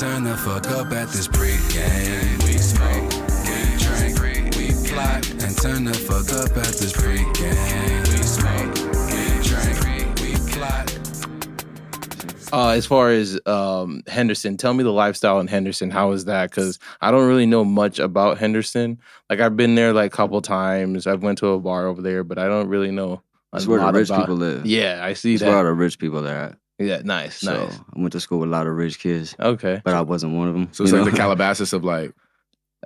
turn the fuck up at this pregame. We smoke, we drink, we plot, and turn the fuck up at this pregame. We smoke, we drink, we plot. As far as Henderson, tell me the lifestyle in Henderson. How is that? Because I don't really know much about Henderson. Like, I've been there like a couple times. I've went to a bar over there, but I don't really know. That's where the rich people live. Yeah, I see That's that. where all the rich people are at. Yeah, nice. So I went to school with a lot of rich kids. Okay. But I wasn't one of them. So it's like the Calabasas of like...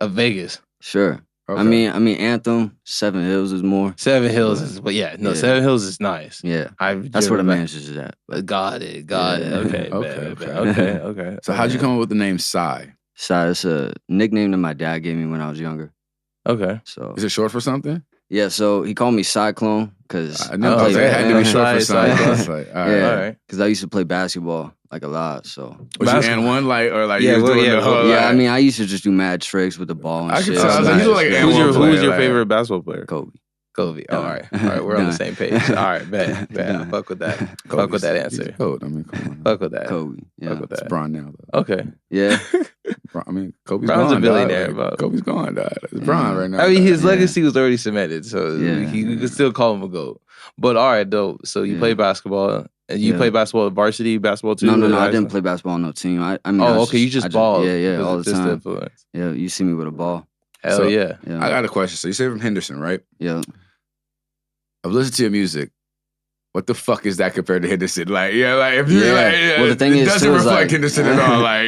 Of Vegas. Sure. Okay. I mean, Anthem, Seven Hills is more. Seven Hills is, but Seven Hills is nice. Yeah, that's where the managers is at. But got it. Okay, okay. So how'd you come up with the name Psy? Psy, it's a nickname that my dad gave me when I was younger. Okay. So is it short for something? Yeah, so he called me Cyclone because I know it had to be short for Cyclone. Yeah, because I used to play basketball like a lot. So was you and one like or like yeah, you was doing the whole, I mean, I used to just do mad tricks with the ball and shit. You like who was your favorite basketball player? Kobe. All right, we're on the same page. All right, bet. Fuck with that. Fuck with that answer. Code. I mean, come on. Fuck with that. Kobe. Yeah. Fuck with that. It's Bron now, though. Okay. Yeah. I mean, Kobe's Bron's gone. A billionaire, bro. Kobe's gone. It's Bron right now. I mean, his legacy was already cemented, so you could still call him a GOAT. But all right, though. So you play basketball. And you play basketball, varsity basketball too? No, I didn't play basketball on no team. I mean, you just balled. Yeah, all the time. Influence. Yeah, you see me with a ball. Hell yeah. I got a question. So you say from Henderson, right? Yeah. I've listened to your music. What the fuck is that compared to Henderson? Like, if you well, the thing it is, doesn't reflect Henderson at all. Like,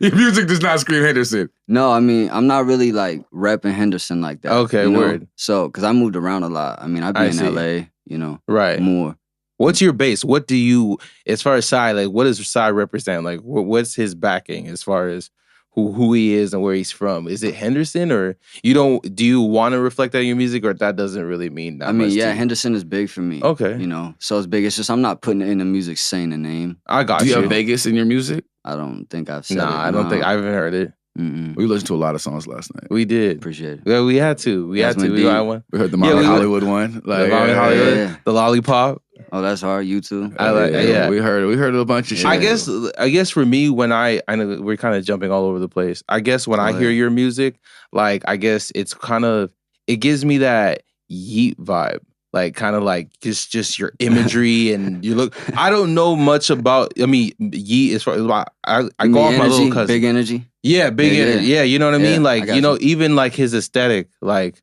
your music does not scream Henderson. No, I mean, I'm not really like repping Henderson like that. Okay, word. So, because I moved around a lot. I mean, I've been in LA, right, more. What's your base? What do you, as far as Psy, like, what does Psy represent? Like, what's his backing as far as who he is and where he's from? Is it Henderson, or do you want to reflect that in your music, or that doesn't really mean that much to you? Henderson is big for me. Okay. So it's big. It's just I'm not putting it in the music saying the name. I got you. Do you have Vegas in your music? I don't think I've said it. I don't think I haven't heard it. Mm-mm. We listened to a lot of songs last night. We did. Appreciate it. Yeah, we had to. We had to. We got one. We heard the Molly Hollywood one. Like, the Molly Hollywood. The Lollipop. Oh, that's hard. You too. I like. Yeah, we heard a bunch of shit. I guess for me, when I know we're kind of jumping all over the place. I guess when I hear your music, like, I guess it's kind of, it gives me that Yeet vibe. Like, kind of like just your imagery and you look. I don't know much about. I mean, Yeet as far as I go off my little cousin. Big energy. Yeah, big energy. Yeah, you know what I mean. Like, even like his aesthetic. Like,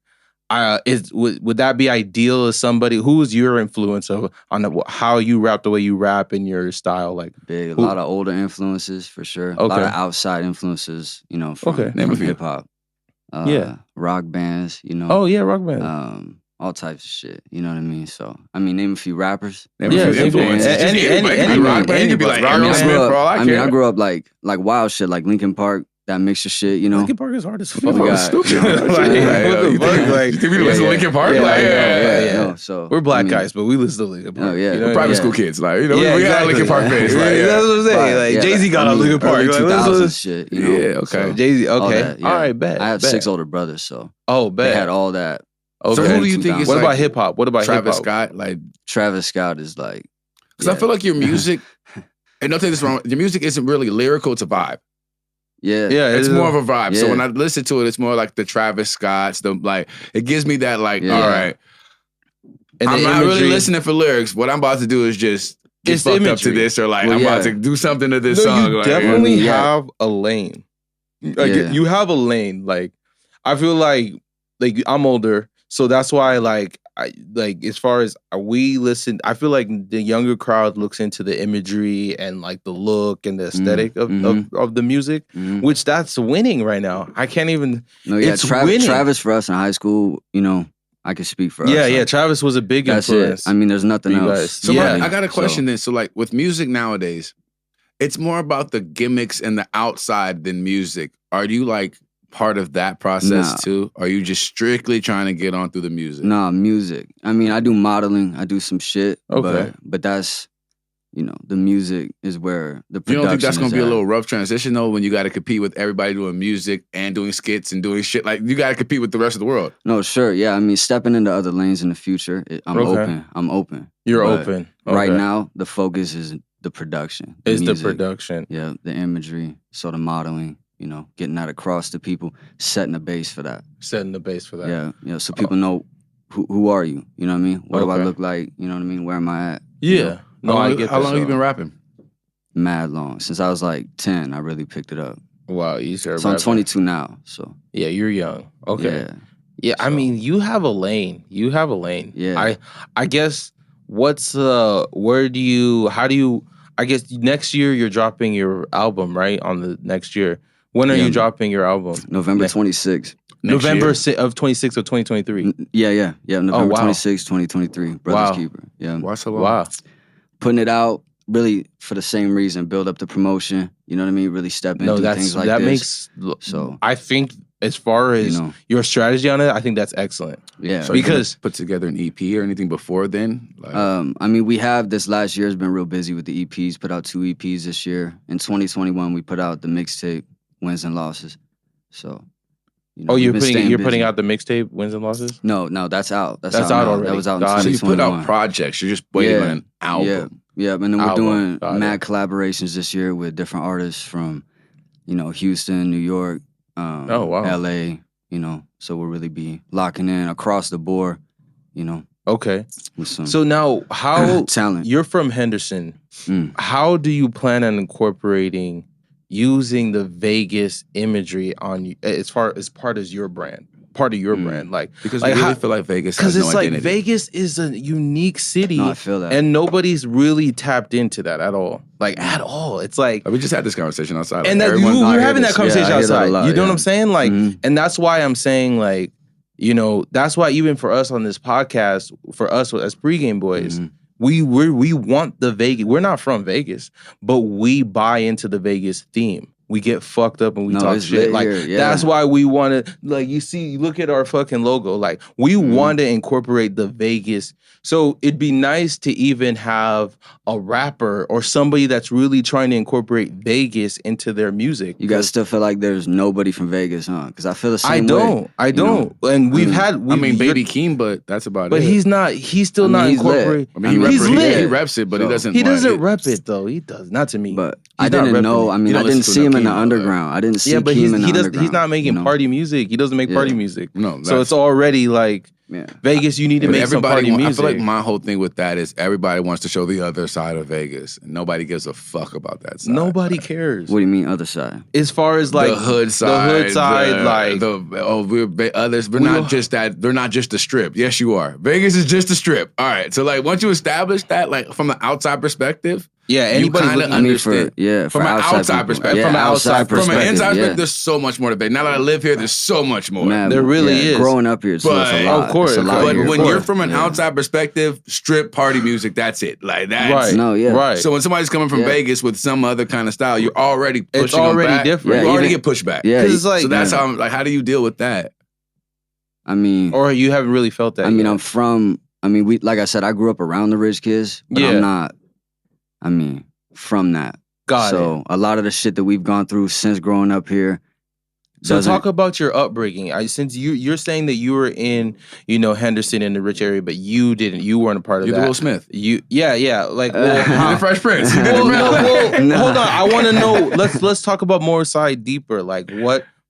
would that be ideal as somebody? Who was your influence on how you rap the way you rap in your style? Like, big, a lot of older influences for sure. Okay. A lot of outside influences. From hip hop. Rock bands. Oh yeah, rock bands. All types of shit, you know what I mean? So, I mean, name a few rappers. Name a few influences. Any rock band. You could be like Aerosmith for all I care. I grew up like wild shit, like Linkin Park, that mixture shit, Linkin Park is hard as fuck. Stupid. You think we listen to Linkin Park? Yeah. So we're black guys, but we listen to Linkin Park. We're private school kids. Like, we had Linkin Park fans. That's what I'm saying. Like, Jay-Z got on Linkin Park. 2000s shit, Yeah, okay. Jay-Z, okay. All right, bet. I have 6 older brothers, so bet. They had all that. Okay. So who do you think is what about hip hop? What about Travis hip-hop? Scott? Like, Travis Scott is like, because I feel like your music, and don't take this wrong, your music isn't really lyrical, it's a vibe. Yeah, it's more of a vibe. So when I listen to it, it's more like the Travis Scotts. It gives me that all right. And I'm not really listening for lyrics. What I'm about to do is just get fucked up to this, or like I'm about to do something to this song. You definitely have a lane. Like, you have a lane. Like, I feel like I'm older, so that's why as far as we listen, I feel like the younger crowd looks into the imagery and like the look and the aesthetic of the music, which that's winning right now. I can't even. No, yeah, Travis for us in high school, I can speak for us. Yeah, Travis was a big influence. I mean, there's nothing else. So I got a question then. So like with music nowadays, it's more about the gimmicks and the outside than music. Are you like part of that process too? Are you just strictly trying to get on through the music? Nah, music. I mean, I do modeling. I do some shit. Okay. But that's, the music is where the production. You don't think that's going to be at. a little rough transition though, when you got to compete with everybody doing music and doing skits and doing shit? Like, you got to compete with the rest of the world. No, sure. Yeah. I mean, stepping into other lanes in the future, I'm open. You're open. Right now, the focus is the production. It's music, the production. Yeah, the imagery, so the modeling, getting that across to people, setting the base for that. Yeah, so people know who are you, you know what I mean? What do I look like, you know what I mean? Where am I at? Yeah. No, I get that. How long have you been rapping? Mad long. Since I was like 10, I really picked it up. Wow, you started So I'm 22 now, so. Yeah, you're young. Okay. Yeah, so. I mean, you have a lane. Yeah. I guess I guess next year you're dropping your album, right? On the next year. When are you dropping your album? November 26th. November of 26th of 2023. Yeah. November 26th, 2023. Brother's Keeper. Yeah. Why so long? Wow. Putting it out really for the same reason, build up the promotion. You know what I mean? Really step into things like this. I think as far as your strategy on it, I think that's excellent. Yeah. So because put together an EP or anything before then? I mean, we have this last year has been real busy with the EPs. Put out 2 EPs this year. In 2021, we put out the mixtape Wins and Losses. So. You're putting out the mixtape Wins and Losses? No, that's out. That's out already. That was out in 2021. So you put out projects. You're just waiting on an album. Yeah, and then we're doing mad collaborations this year with different artists from, Houston, New York, LA, so we'll really be locking in across the board, Okay. With some so now, how talent. You're from Henderson. How do you plan on incorporating using the Vegas imagery on as part of your brand? Like, because I really feel like Vegas has no identity. Because Vegas is a unique city. No, I feel that. And nobody's really tapped into that at all. At all. It's like... We just had this conversation outside. And we're having that conversation outside. You know what I'm saying? And that's why I'm saying, that's why even for us on this podcast, for us as Pregameboyz, we want the Vegas. We're not from Vegas, but we buy into the Vegas theme. We get fucked up and we talk shit. That's why we want to, you look at our fucking logo. We want to incorporate the Vegas. So it'd be nice to even have a rapper or somebody that's really trying to incorporate Vegas into their music. You guys still feel like there's nobody from Vegas, huh? Because I feel the same way. I don't. And we've had... Baby Keem, but that's about it. But he's still not incorporated. He reps it, but he doesn't... He doesn't rep it, though. He does. Not to me. But I didn't know. I didn't see him in the underground. I didn't see Keem in the underground. He's not making party music. He doesn't make party music. No. So it's already Vegas, you need to make some party music. I feel like my whole thing with that is everybody wants to show the other side of Vegas. And nobody gives a fuck about that side. Nobody cares. What do you mean other side? As far as the hood side. The hood side, we're others. We're not just that. They're not just the strip. Yes, you are. Vegas is just the strip. All right. So once you establish that, from the outside perspective, anybody kind of understand. From an outside perspective. From an outside perspective. From an inside perspective, there's so much more to Vegas. Now that I live here, there's so much more. There really is. Growing up here, so it's a lot. Of course. But when you're from an outside perspective, strip party music, that's it. That's right. No, yeah. Right. So when somebody's coming from Vegas with some other kind of style, you're already pushing it's already them back. Different. You already get pushed back. Yeah. So that's how how do you deal with that? Or you haven't really felt that. We like I said, I grew up around the rich kids, but I'm not. From that. So a lot of the shit that we've gone through since growing up here. So talk about your upbringing. Since you're saying that you were in, Henderson in the rich area, but you didn't. You weren't a part of that. You're the Will Smith. Yeah. The Fresh Prince. Hold on. I want to know. Let's talk about more side deeper.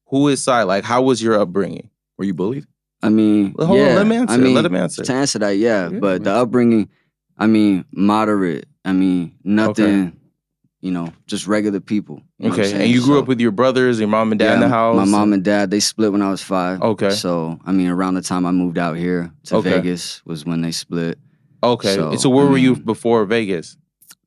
Who is side? How was your upbringing? Were you bullied? Hold on. Let him answer. Let him answer. To answer that, but the upbringing, moderate. Nothing. Just regular people. Okay, and you grew up with your brothers, your mom and dad in the house? My mom and dad, they split when I was 5. Okay. So, around the time I moved out here to Vegas was when they split. Okay, so where were you before Vegas?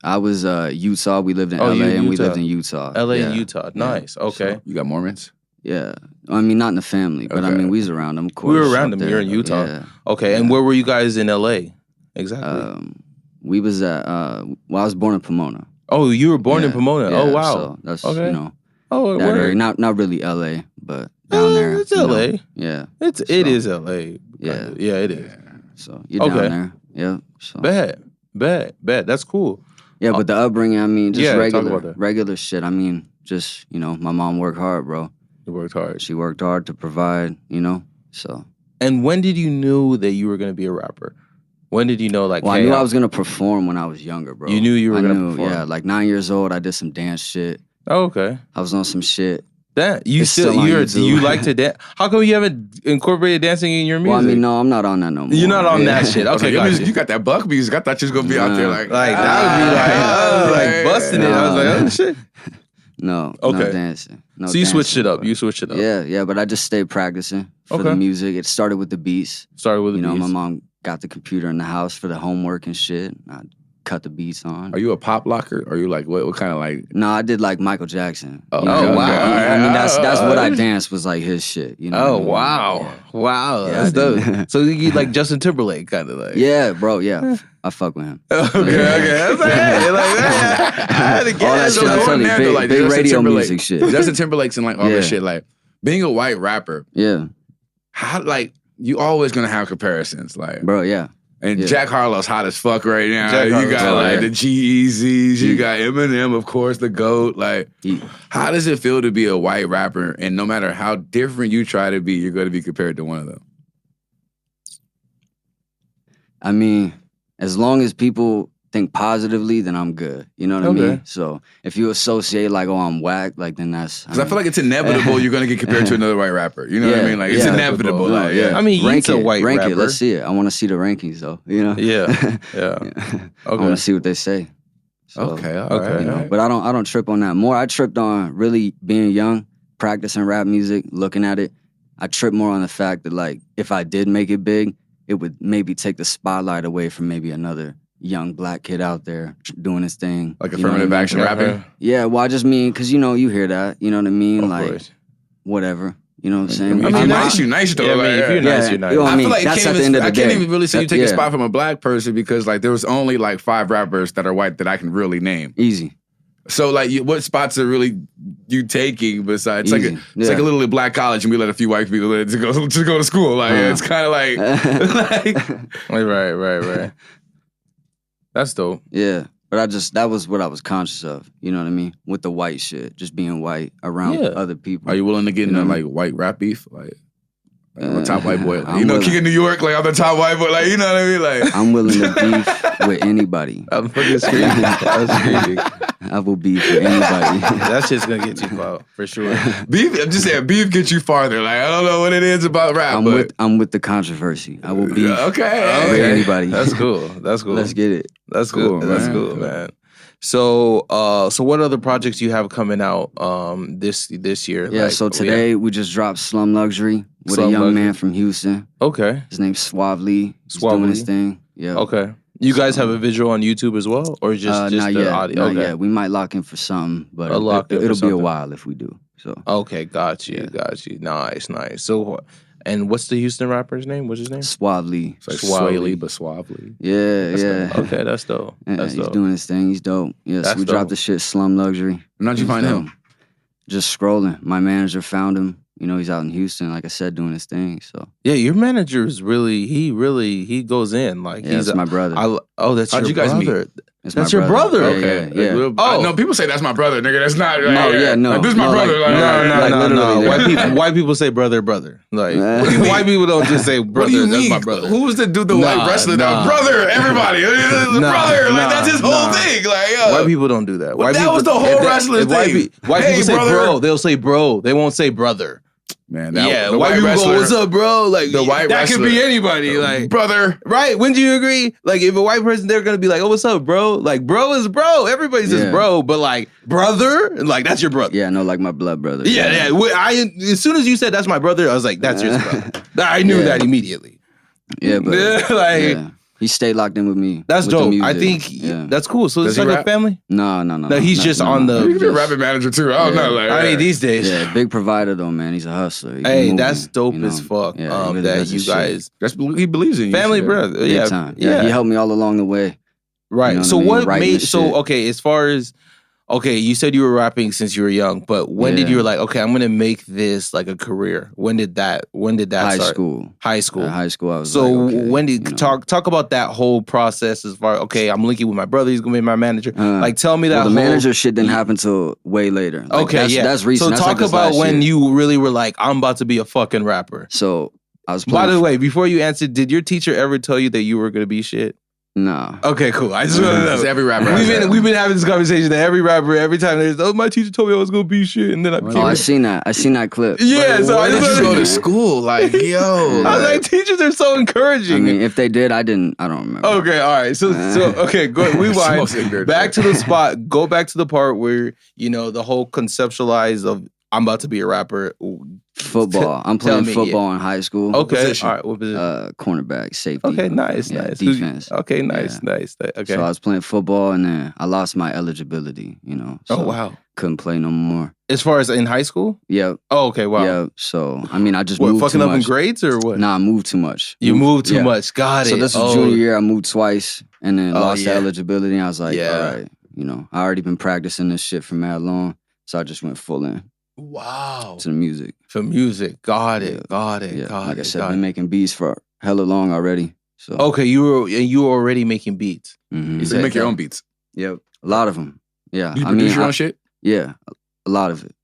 I was Utah. We lived in LA and we lived in Utah. LA and Utah, nice, okay. So, you got Mormons? Yeah. Not in the family, but we was around them, of course. We were around them, you're in Utah. Yeah. Okay, and where were you guys in LA? Exactly. We was at, I was born in Pomona. Oh, you were born in Pomona. Yeah, oh, wow. So that's, that area. Not really LA, but down there. It's LA. Yeah. It is LA. Yeah. Yeah, it is. So you're down there. Yeah. So. Bet. That's cool. Yeah, but the upbringing, just regular shit. Just, my mom worked hard, bro. You worked hard. She worked hard to provide, so. And when did you know that you were going to be a rapper? When did you know, like, well, I knew I was going to perform when I was younger, bro. You knew you were going to perform? Yeah, like 9 years old, I did some dance shit. Oh, okay. I was on some shit. That you you like to dance? How come you haven't incorporated dancing in your music? Well, I mean, no, I'm not on that no more. You're not on that shit. Okay, you got that buck music. I thought you was gonna be out there like that would be like busting it. I was like, oh shit. No, okay. No dancing. No so you dancing, switched it up. You switched it up. Yeah, but I just stayed practicing for the music. It started with the beats. You know, my mom got the computer in the house for the homework and shit. I cut the beats on. Are you a pop locker? Or are you like what kind of like? No, I did like Michael Jackson. Oh, wow! I mean, that's what I danced was like his shit. You know? Oh wow, wow, that's dope. So you like Justin Timberlake kind of like? Yeah, bro. Yeah, I fuck with him. Okay. That's like, hey, like that. I had to guess. All that shit, I'm big radio music shit. Justin Timberlake's and like all this shit. Like being a white rapper. Yeah. How like you always gonna have comparisons, like bro. Yeah. And Jack Harlow's hot as fuck right now. You got like the G-Eazy's, you got Eminem, of course, the GOAT. Like, how does it feel to be a white rapper? And no matter how different you try to be, you're going to be compared to one of them. I mean, as long as people think positively, then I'm good. You know what I mean? So if you associate like, oh, I'm whack, like then that's... Because I feel like it's inevitable you're going to get compared to another white rapper. You know what I mean? Like, it's inevitable. Like, I mean, rank a white rank rapper. It. Let's see it. I want to see the rankings, though. You know? Yeah. I want to see what they say. So, okay, all right. You know? But I don't trip on that. More, I tripped on really being young, practicing rap music, looking at it. I tripped more on the fact that, like, if I did make it big, it would maybe take the spotlight away from maybe another young black kid out there doing his thing. Like affirmative action rapping? Yeah, well, I just mean, because, you know, you hear that. You know what I mean? Of course. Whatever. You know what I'm saying? I mean, you're nice though. Yeah, I mean, if you're nice, you're nice. I feel like that's at the end of the day. I can't even really say you take a spot from a black person because, like, there was only, like, 5 rappers that are white that I can really name. Easy. So, like, what spots are really you taking besides? It's like a little black college, and we let a few white people in to go to school. Like, it's kind of like, right. That's dope. Yeah, but that was what I was conscious of. You know what I mean? With the white shit, just being white around other people. Are you willing to get in like white rap beef? Like I'm a top white boy. Like, you know, King of New York, like I'm the top white boy. Like, you know what I mean? Like I'm willing to beef with anybody. I'm fucking screaming. I will beef with anybody. That shit's gonna get you far, for sure. Beef, I'm just saying, beef gets you farther. Like, I don't know what it is about rap. I'm with the controversy. I will beef with anybody. That's cool. Let's get it. That's cool. That's cool, man. So, what other projects you have coming out this year? Yeah. Like, so today we just dropped Slum Luxury with a young man from Houston. Okay. His name's Suave Lee. He's doing his thing. Yeah. Okay. You guys have a visual on YouTube as well, or just not the yet, audio? Not yet. We might lock in for something, but it'll be a while if we do. So okay, got you. Nice. So, and what's the Houston rapper's name? What's his name? Suave Lee. It's like Sway Lee, but suavely. Yeah. Okay, that's dope. He's doing his thing. He's dope. Yeah, so we dropped the shit Slum Luxury. And how'd you find him? Just scrolling. My manager found him. You know, he's out in Houston, like I said, doing his thing. So yeah, your manager is he goes in. Like he's my brother. That's how'd your you guys brother. Meet? That's your brother. Okay. Yeah. No, people say that's my brother, nigga. That's not. No. Like, this is my brother. No. White people say brother. Like white people don't just say brother. What do you mean? That's my brother. Who was the dude, the white wrestler? Brother, everybody, brother. Like that's his whole thing. Like white people don't do that. That was the whole wrestler thing. White people say bro. They'll say bro. They won't say brother. Man, white people go, what's up, bro? Like the white that wrestler, could be anybody, like brother, right? Wouldn't you agree? Like if a white person, they're gonna be like, oh, what's up, bro? Like bro is bro. Everybody says bro, but like brother, like that's your brother. Yeah, no, like my blood brother. Yeah. As soon as you said that's my brother, I was like, that's your brother. I knew that immediately. Yeah, but he stayed locked in with me. That's dope. I think that's cool. So it's like a family? No. He's just on the... You can be a rapping manager too. I don't know. Like, I mean, these days. Yeah, big provider though, man. He's a hustler. Hey, that's dope as fuck. That you guys... He believes in you. Family brother. Yeah. Time. Yeah, he helped me all along the way. Right. You know so what made... So, okay, as far as... Okay, you said you were rapping since you were young, but when did you were like, okay, I'm gonna make this like a career? When did that start? High school. High school. I was so when did talk about that whole process as far I'm linking with my brother, he's gonna be my manager. Like tell me that the manager shit didn't happen till way later. Like, that's recent. So that's talk about when you really were like, I'm about to be a fucking rapper. So I was playing. By the way, before you answer, did your teacher ever tell you that you were gonna be shit? No. Okay, cool. I just want to know. It's every rapper. We've been having this conversation that every rapper, every time there's, my teacher told me I was gonna be shit, and then I became. Oh, I seen that clip. Yeah, but so I just go to school, like yo. I was like, teachers are so encouraging. I mean, if they did, I don't remember. Okay, all right. So okay, go rewind. Back to the spot. Go back to the part where the whole conceptualize of I'm about to be a rapper. Football. I'm playing football in high school. Okay, all right. What position? Cornerback, safety. Okay, nice. Defense. Okay, nice. Okay. So I was playing football, and then I lost my eligibility. So wow. Couldn't play no more. As far as in high school? Yep. Oh, okay. Wow. Yeah. So I mean, I just moved fucking too up much. in grades or what? Nah, I moved too much. You moved too much. Got it. So this was junior year. I moved twice, and then lost the eligibility. And I was like, all right, I already been practicing this shit for mad long, so I just went full in. Wow. To the music. For music. Got it. Yeah. Like I said, I've been making beats for hella long already. So okay, you were already making beats. Mm-hmm. So you make your own beats? Yep. A lot of them. Yeah. You produce your own shit? Yeah. A lot of it.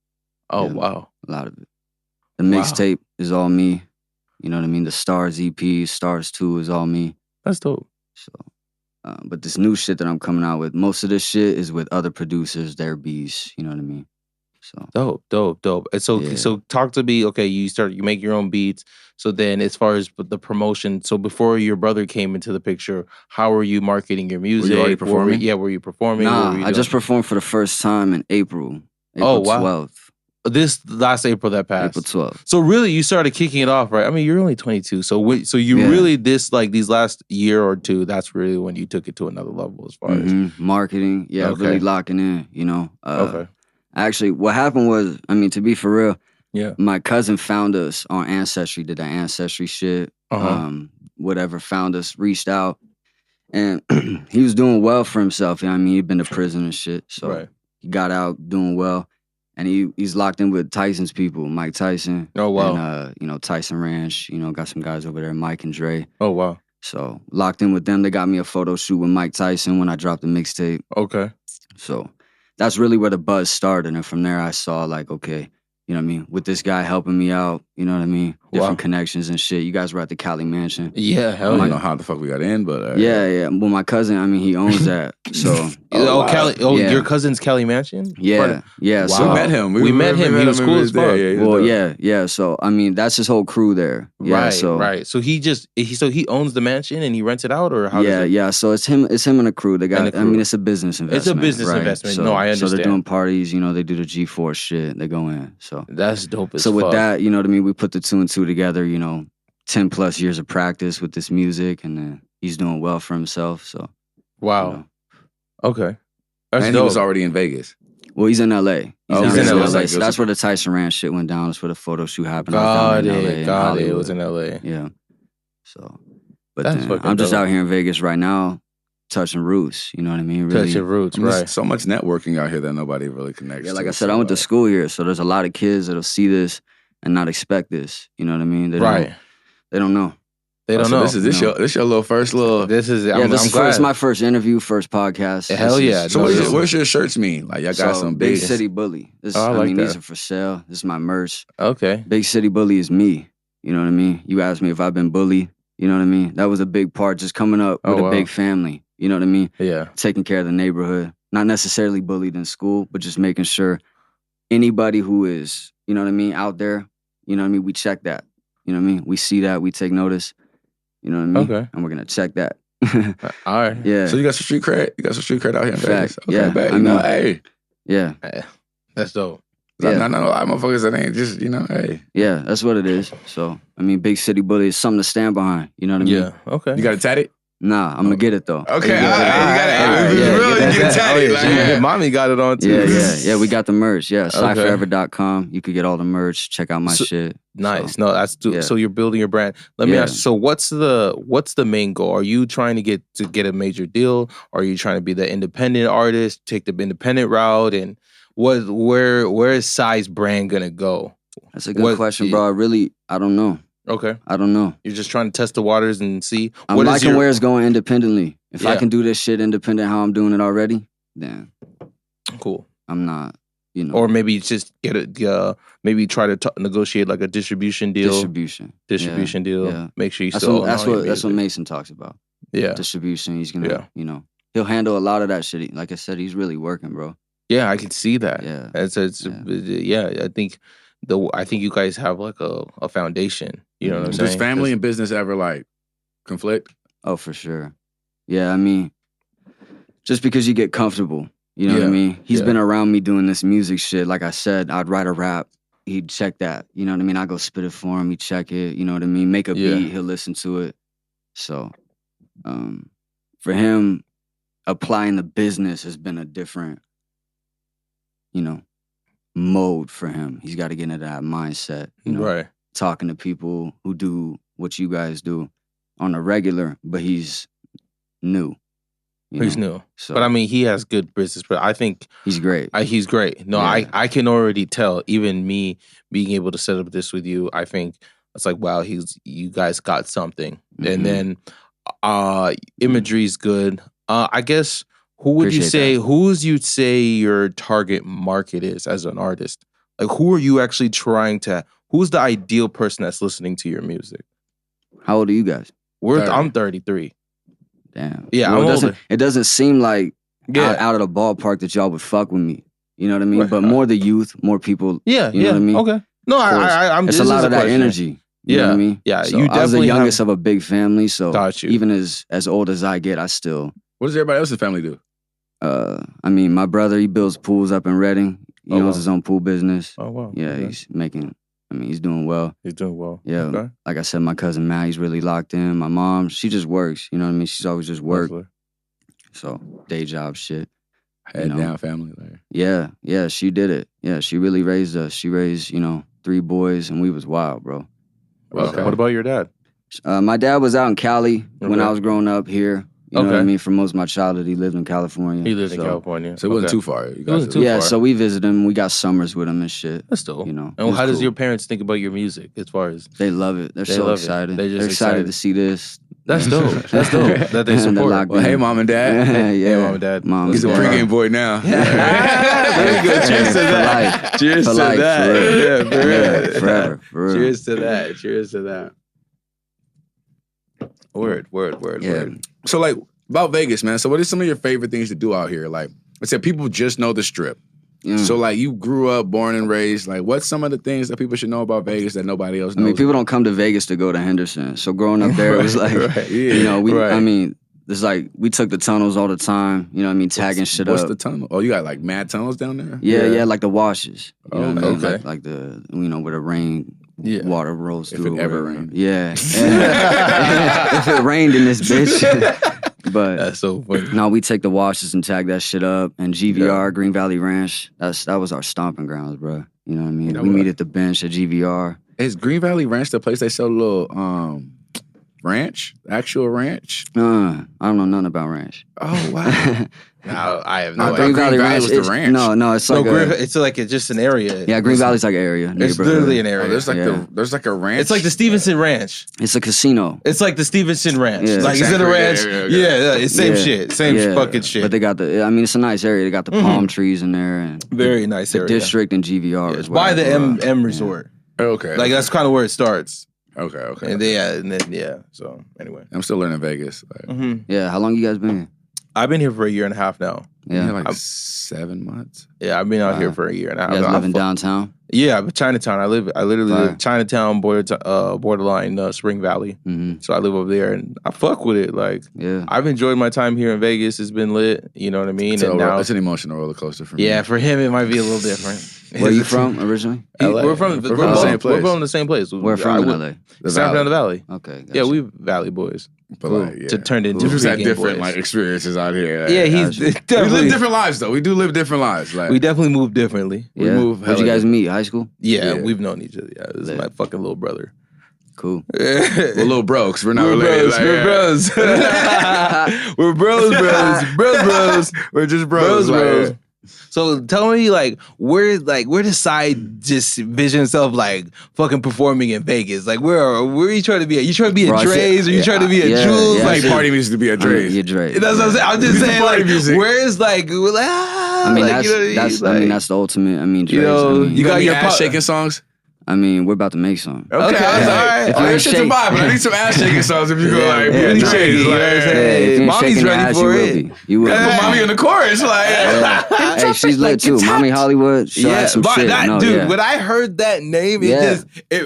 Oh, wow. A lot of it. The mixtape is all me. You know what I mean? The Stars EP, Stars 2 is all me. That's dope. So, but this new shit that I'm coming out with, most of this shit is with other producers, their beats. You know what I mean? So dope. And so talk to me. Okay, you make your own beats. So then, as far as the promotion, so before your brother came into the picture, how were you marketing your music? Were you already performing? Were you performing? Nah, I just performed for the first time in April 12th. This last April that passed. April 12th. So really, you started kicking it off, right? I mean, you're only 22. So really these last year or two, that's really when you took it to another level as far as marketing. Yeah, really locking in. Okay. Actually, what happened was, I mean, to be for real, my cousin found us on Ancestry, did that Ancestry shit, whatever, found us, reached out, and he was doing well for himself. You know what I mean? He'd been to prison and shit, so he got out doing well, and he's locked in with Tyson's people, Mike Tyson. Oh, wow. And, Tyson Ranch, got some guys over there, Mike and Dre. Oh, wow. So, locked in with them. They got me a photo shoot with Mike Tyson when I dropped the mixtape. Okay. So that's really where the buzz started. And from there, I saw like, okay, you know what I mean? With this guy helping me out, you know what I mean? Different connections and shit. You guys were at the Cali Mansion. Yeah, hell yeah. I don't know how the fuck we got in, but... Yeah. Well, my cousin, I mean, he owns that, so... Cali. Your cousin's Cali Mansion? Yeah. Wow. So we met him. We met him. He was cool as fuck. Yeah. So, I mean, that's his whole crew there. Yeah, right. So he owns the mansion and he rents it out, or how? Yeah. So it's him and a crew. They got. I mean, it's a business investment. It's a business investment. So, no, I understand. So they're doing parties. They do the G4 shit. They go in. So that's dope as fuck. So with that, you know what I mean, we put the 2 and 2 together. 10 plus years of practice with this music, and then he's doing well for himself. So wow. Okay. That's and dope. He was already in Vegas. Well, he's in LA. He's in LA. So that's where the Tyson Ranch shit went down. That's where the photo shoot happened. Got it. It was in LA. Yeah. So, but then, I'm just out here in Vegas right now, touching roots. You know what I mean? Really, touching roots, right? So much networking out here that nobody really connects. Yeah, like I said, I went to school here, so there's a lot of kids that'll see this and not expect this. You know what I mean? They don't know. They don't know. This is your little first little. This is. It's my first interview, first podcast. Hell yeah! So what's your shirts mean? Like y'all got some Big City Bully. These are for sale. This is my merch. Okay. Big City Bully is me. You know what I mean? You asked me if I've been bullied. You know what I mean? That was a big part. Just coming up with a big family. You know what I mean? Yeah. Taking care of the neighborhood. Not necessarily bullied in school, but just making sure anybody who is, you know what I mean, out there. You know what I mean? We check that. You know what I mean? We see that. We take notice. You know what I mean? Okay. And we're going to check that. All right. Yeah. So you got some street cred? You got some street cred out here in Vegas? Okay, yeah. Bet. Hey. Yeah. That's dope. Yeah. No, a lot of motherfuckers that ain't just, hey. Yeah, that's what it is. So, I mean, Big City Bully is something to stand behind. You know what I mean? Yeah. Okay. You got it tatted? Nah, I'm going to get it, though. Okay. You get tatted. Mommy got it on, too. Yeah. We got the merch. Yeah. SciForever.com. You could get all the merch. Check out my shit. Nice. So. No, that's so you're building your brand. Let me ask you, so what's the main goal? Are you trying to get a major deal? Or are you trying to be the independent artist, take the independent route? And where is Sci's brand gonna go? That's a good question, bro. Really, I don't know. Okay. I don't know. You're just trying to test the waters and see. I'm liking where it's going independently. If I can do this shit independent how I'm doing it already, then cool. I'm not, You know, or maybe just get a maybe try to negotiate like a distribution deal. Distribution deal. Yeah. Make sure you that's what Mason talks about. Yeah, distribution. He's gonna, he'll handle a lot of that shit. Like I said, he's really working, bro. Yeah, I can see that. Yeah, I think you guys have like a foundation. You know what I'm saying? Does family and business ever like conflict? Oh, for sure. Yeah, I mean, just because you get comfortable. You know what I mean? He's been around me doing this music shit. Like I said, I'd write a rap. He'd check that. You know what I mean? I go spit it for him. He'd check it. You know what I mean? Make a beat. He'll listen to it. So, for him, applying the business has been a different, mode for him. He's got to get into that mindset. Right. Talking to people who do what you guys do on a regular, but he's new. He's new. So, but I mean, he has good business. But I think he's great. He's great. No, I can already tell. Even me being able to set up this with you, I think it's like, wow, you guys got something. And then imagery's good. I guess who'd you say your target market is as an artist? Like, who are you actually who's the ideal person that's listening to your music? How old are you guys? I'm 33. Damn. Yeah, well, it doesn't seem like out of the ballpark that y'all would fuck with me. You know what I mean? Right. But more the youth, more people. Yeah, you know what I mean? Okay. No, I'm. It's a lot of that energy. You know what I mean? Yeah, so I was the youngest of a big family, so even as old as I get, I still. What does everybody else's family do? I mean, my brother, he builds pools up in Reading. He owns his own pool business. Oh wow. Yeah, he's doing well. He's doing well. Yeah. Okay. Like I said, my cousin Matt, he's really locked in. My mom, she just works. You know what I mean? She's always just worked. So, day job shit. Head down family there. Yeah, she did it. Yeah, she really raised us. She raised, 3 boys, and we was wild, bro. Okay. What about your dad? My dad was out in Cali when I was growing up here. You know what I mean? For most of my childhood, he lived in California. He lived in California. So it wasn't too far. It wasn't too far. So we visited him. We got summers with him and shit. That's dope. And how does your parents think about your music as far as? They love it. They're so excited. They're excited to see this. That's dope. That's dope that they support. Well, hey, mom and dad. Hey, mom and dad. He's a pregame boy now. Very good. Cheers to that. Cheers to that. Yeah, forever. Cheers to that. Cheers to that. Word. So, like, about Vegas, man. So what are some of your favorite things to do out here? Like I said, people just know the Strip. So like you grew up, born and raised. Like what's some of the things that people should know about Vegas that nobody else knows? I mean, people don't come to Vegas to go to Henderson. So growing up there, it was like, I mean, it's like we took the tunnels all the time. You know what I mean? Tagging shit up. What's the tunnel? Oh, you got like mad tunnels down there? Yeah, like the washes. You know what I mean? Like the, where the rain water rolls through. If it ever rained. Yeah. If it rained in this bitch. But that's so funny. No, we take the washes and tag that shit up. And GVR, Green Valley Ranch, that was our stomping grounds, bro. You know what I mean? We meet at the bench at GVR. Is Green Valley Ranch the place they sell a little ranch? Actual ranch? I don't know nothing about ranch. Oh, wow. No, I have no idea. Green Valley Ranch was the ranch. No, it's like it's just an area. Yeah, Green Valley's like an area. It's literally an area. Oh, there's like a ranch. It's like the Stevenson Ranch. It's a casino. It's like the Stevenson Ranch. Yeah. Like is it a ranch? Yeah, it's same shit. Same fucking shit. But they got it's a nice area. They got the palm trees in there and very nice area. The district and GVR as well. By the M Resort. Okay. Like that's kind of where it starts. Okay. And then so anyway. I'm still learning Vegas. Yeah, how long you guys been here? I've been here for a year and a half now. Yeah, like 7 months. Yeah, I've been out here for a year and a half. You guys live in downtown? Yeah, but Chinatown. I literally live Chinatown, borderline Spring Valley. Mm-hmm. So I live over there, and I fuck with it. Like, I've enjoyed my time here in Vegas. It's been lit. You know what I mean? It's an emotional roller coaster for me. Yeah, for him it might be a little different. Where are you from originally? LA. We're from the same place. We're from the same place. We're from LA. San Fernando Valley. Okay. Gotcha. Yeah, we Valley boys. But turned into we just had different experiences out here. Yeah, we live different lives though. We do live different lives. Like we definitely move differently. Yeah. Where'd you guys meet? High school? Yeah, we've known each other. Yeah, this is my fucking little brother. Cool. We're little bros. We're not related. We're bros. We're bros. Bros. We're just bros. So tell me, like, where does Side just vision himself like fucking performing in Vegas? Like, where are you trying to be at? You trying to be at Dre's, or you trying to be at Jules? Like party music to be at Dre's. That's what I'm saying. I'm just saying, like, where is like, I mean, like, that's the ultimate. I mean, Dre's. You got your ass shaking songs. I mean, we're about to make some. Okay, all right. That shit's a vibe, but I need some ass shaking songs if you go like, if Mommy's ready for it. You will. Put Mommy in the chorus, like. Hey, she's lit too. Mommy Hollywood. Some shit. Dude, when I heard that name,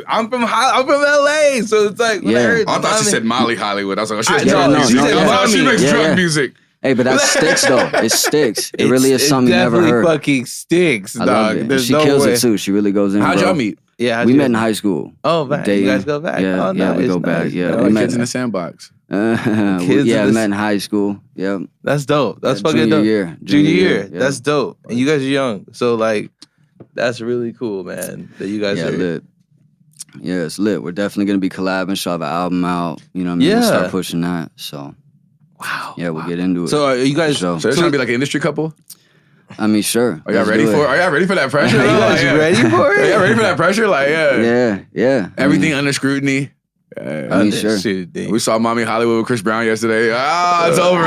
I'm from LA, so it's like when I heard. I thought she said Molly Hollywood. I was like, oh, she no, makes drug music. Hey, but that sticks though. It sticks. It really is something you never heard. It definitely fucking sticks, dog. I love it. She kills it too. She really goes in. How'd y'all meet? Yeah, we met in high school. Oh, man. You guys go back? Yeah, we go back. Yeah, we met in the sandbox. We met in high school. Yep. That's dope. That's fucking dope. Junior year. Yeah. That's dope. And you guys are young. So, like, that's really cool, man, that you guys are lit. Yeah, it's lit. We're definitely going to be collabing. She'll have an album out. You know what I mean? We'll start pushing that. So, yeah, we'll get into it. So, are you guys... So it's going to be like an industry couple? I mean, sure. Are y'all ready for that pressure? Are you guys ready for it? Are y'all ready for that pressure? Like, yeah. Everything under scrutiny. I mean, sure. We saw Mommy Hollywood with Chris Brown yesterday. It's over.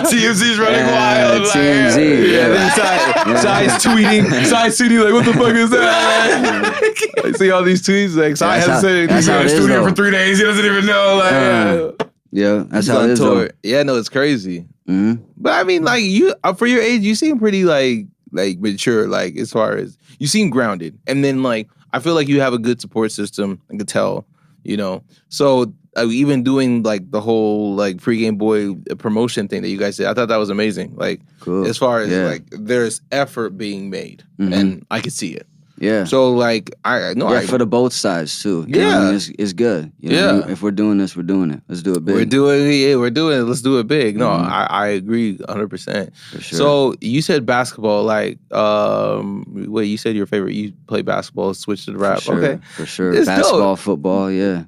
TMZ's running wild. TMZ. Side's tweeting like, what the fuck is that? I see all these tweets like, Side hasn't said anything. He's been in the studio for 3 days. He doesn't even know. Yeah, that's how it is. Yeah, no, it's crazy. Mm-hmm. But I mean, like, you for your age, you seem pretty like mature. Like, as far as you seem grounded, and then like I feel like you have a good support system. I could tell, you know. So even doing like the whole like Pregameboyz promotion thing that you guys did, I thought that was amazing. Like, cool. As far as like there's effort being made, and I could see it. Yeah. So like for the both sides too. You know what I mean? It's good. You know, if we're doing this, we're doing it. Let's do it big. We're doing it. Let's do it big. No, I agree 100%. For sure. So you said basketball, like wait, you said your favorite, you play basketball, switch to the rap. For sure. It's basketball, dope. football, yeah.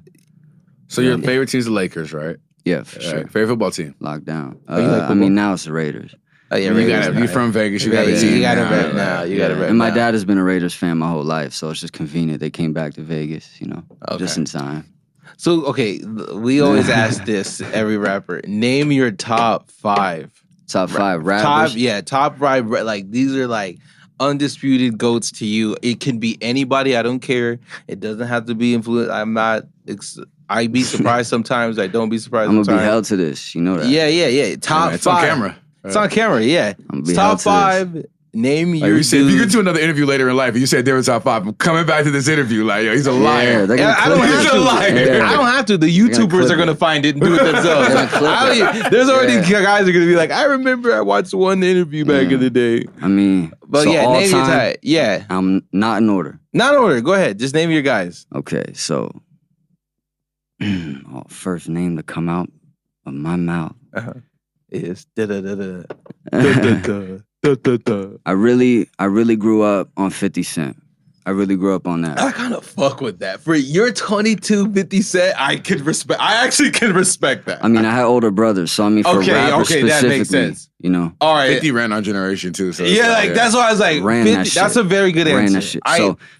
So your favorite team's the Lakers, right? Yeah, for sure. Favorite football team? Locked down. I mean, now it's the Raiders. Oh, yeah, you're from Vegas. You got a team. You got to rep now. You got to rep. And my dad has been a Raiders fan my whole life, so it's just convenient. They came back to Vegas, you know, just in time. So, okay, we always ask this, every rapper. Name your top 5. Top 5 rappers? Top 5. Like, these are like undisputed GOATs to you. It can be anybody. I don't care. It doesn't have to be influenced. I'd be surprised sometimes. I don't be surprised sometimes. I'm going to be held to this. You know that. Yeah. Top 5. It's on camera. It's on camera, yeah. Top 5. Name your if you get to another interview later in life and you said they were top 5, I'm coming back to this interview like, yo, he's a liar. I don't have to. The YouTubers are going to find it and do it themselves. There's already guys are going to be like, I remember I watched one interview back in the day. I mean, but name your type. Yeah. I'm not in order. Not in order. Go ahead. Just name your guys. Okay, so first name to come out of my mouth is I really grew up on 50 Cent. I really grew up on that. I kind of fuck with that. For your 22 50 Cent, I actually can respect that. I mean, I had older brothers, so I mean, for rappers specifically, that makes sense. You know, all right. 50 ran our generation too. So that's why I was like, 50, that's a very good answer. Ran that shit.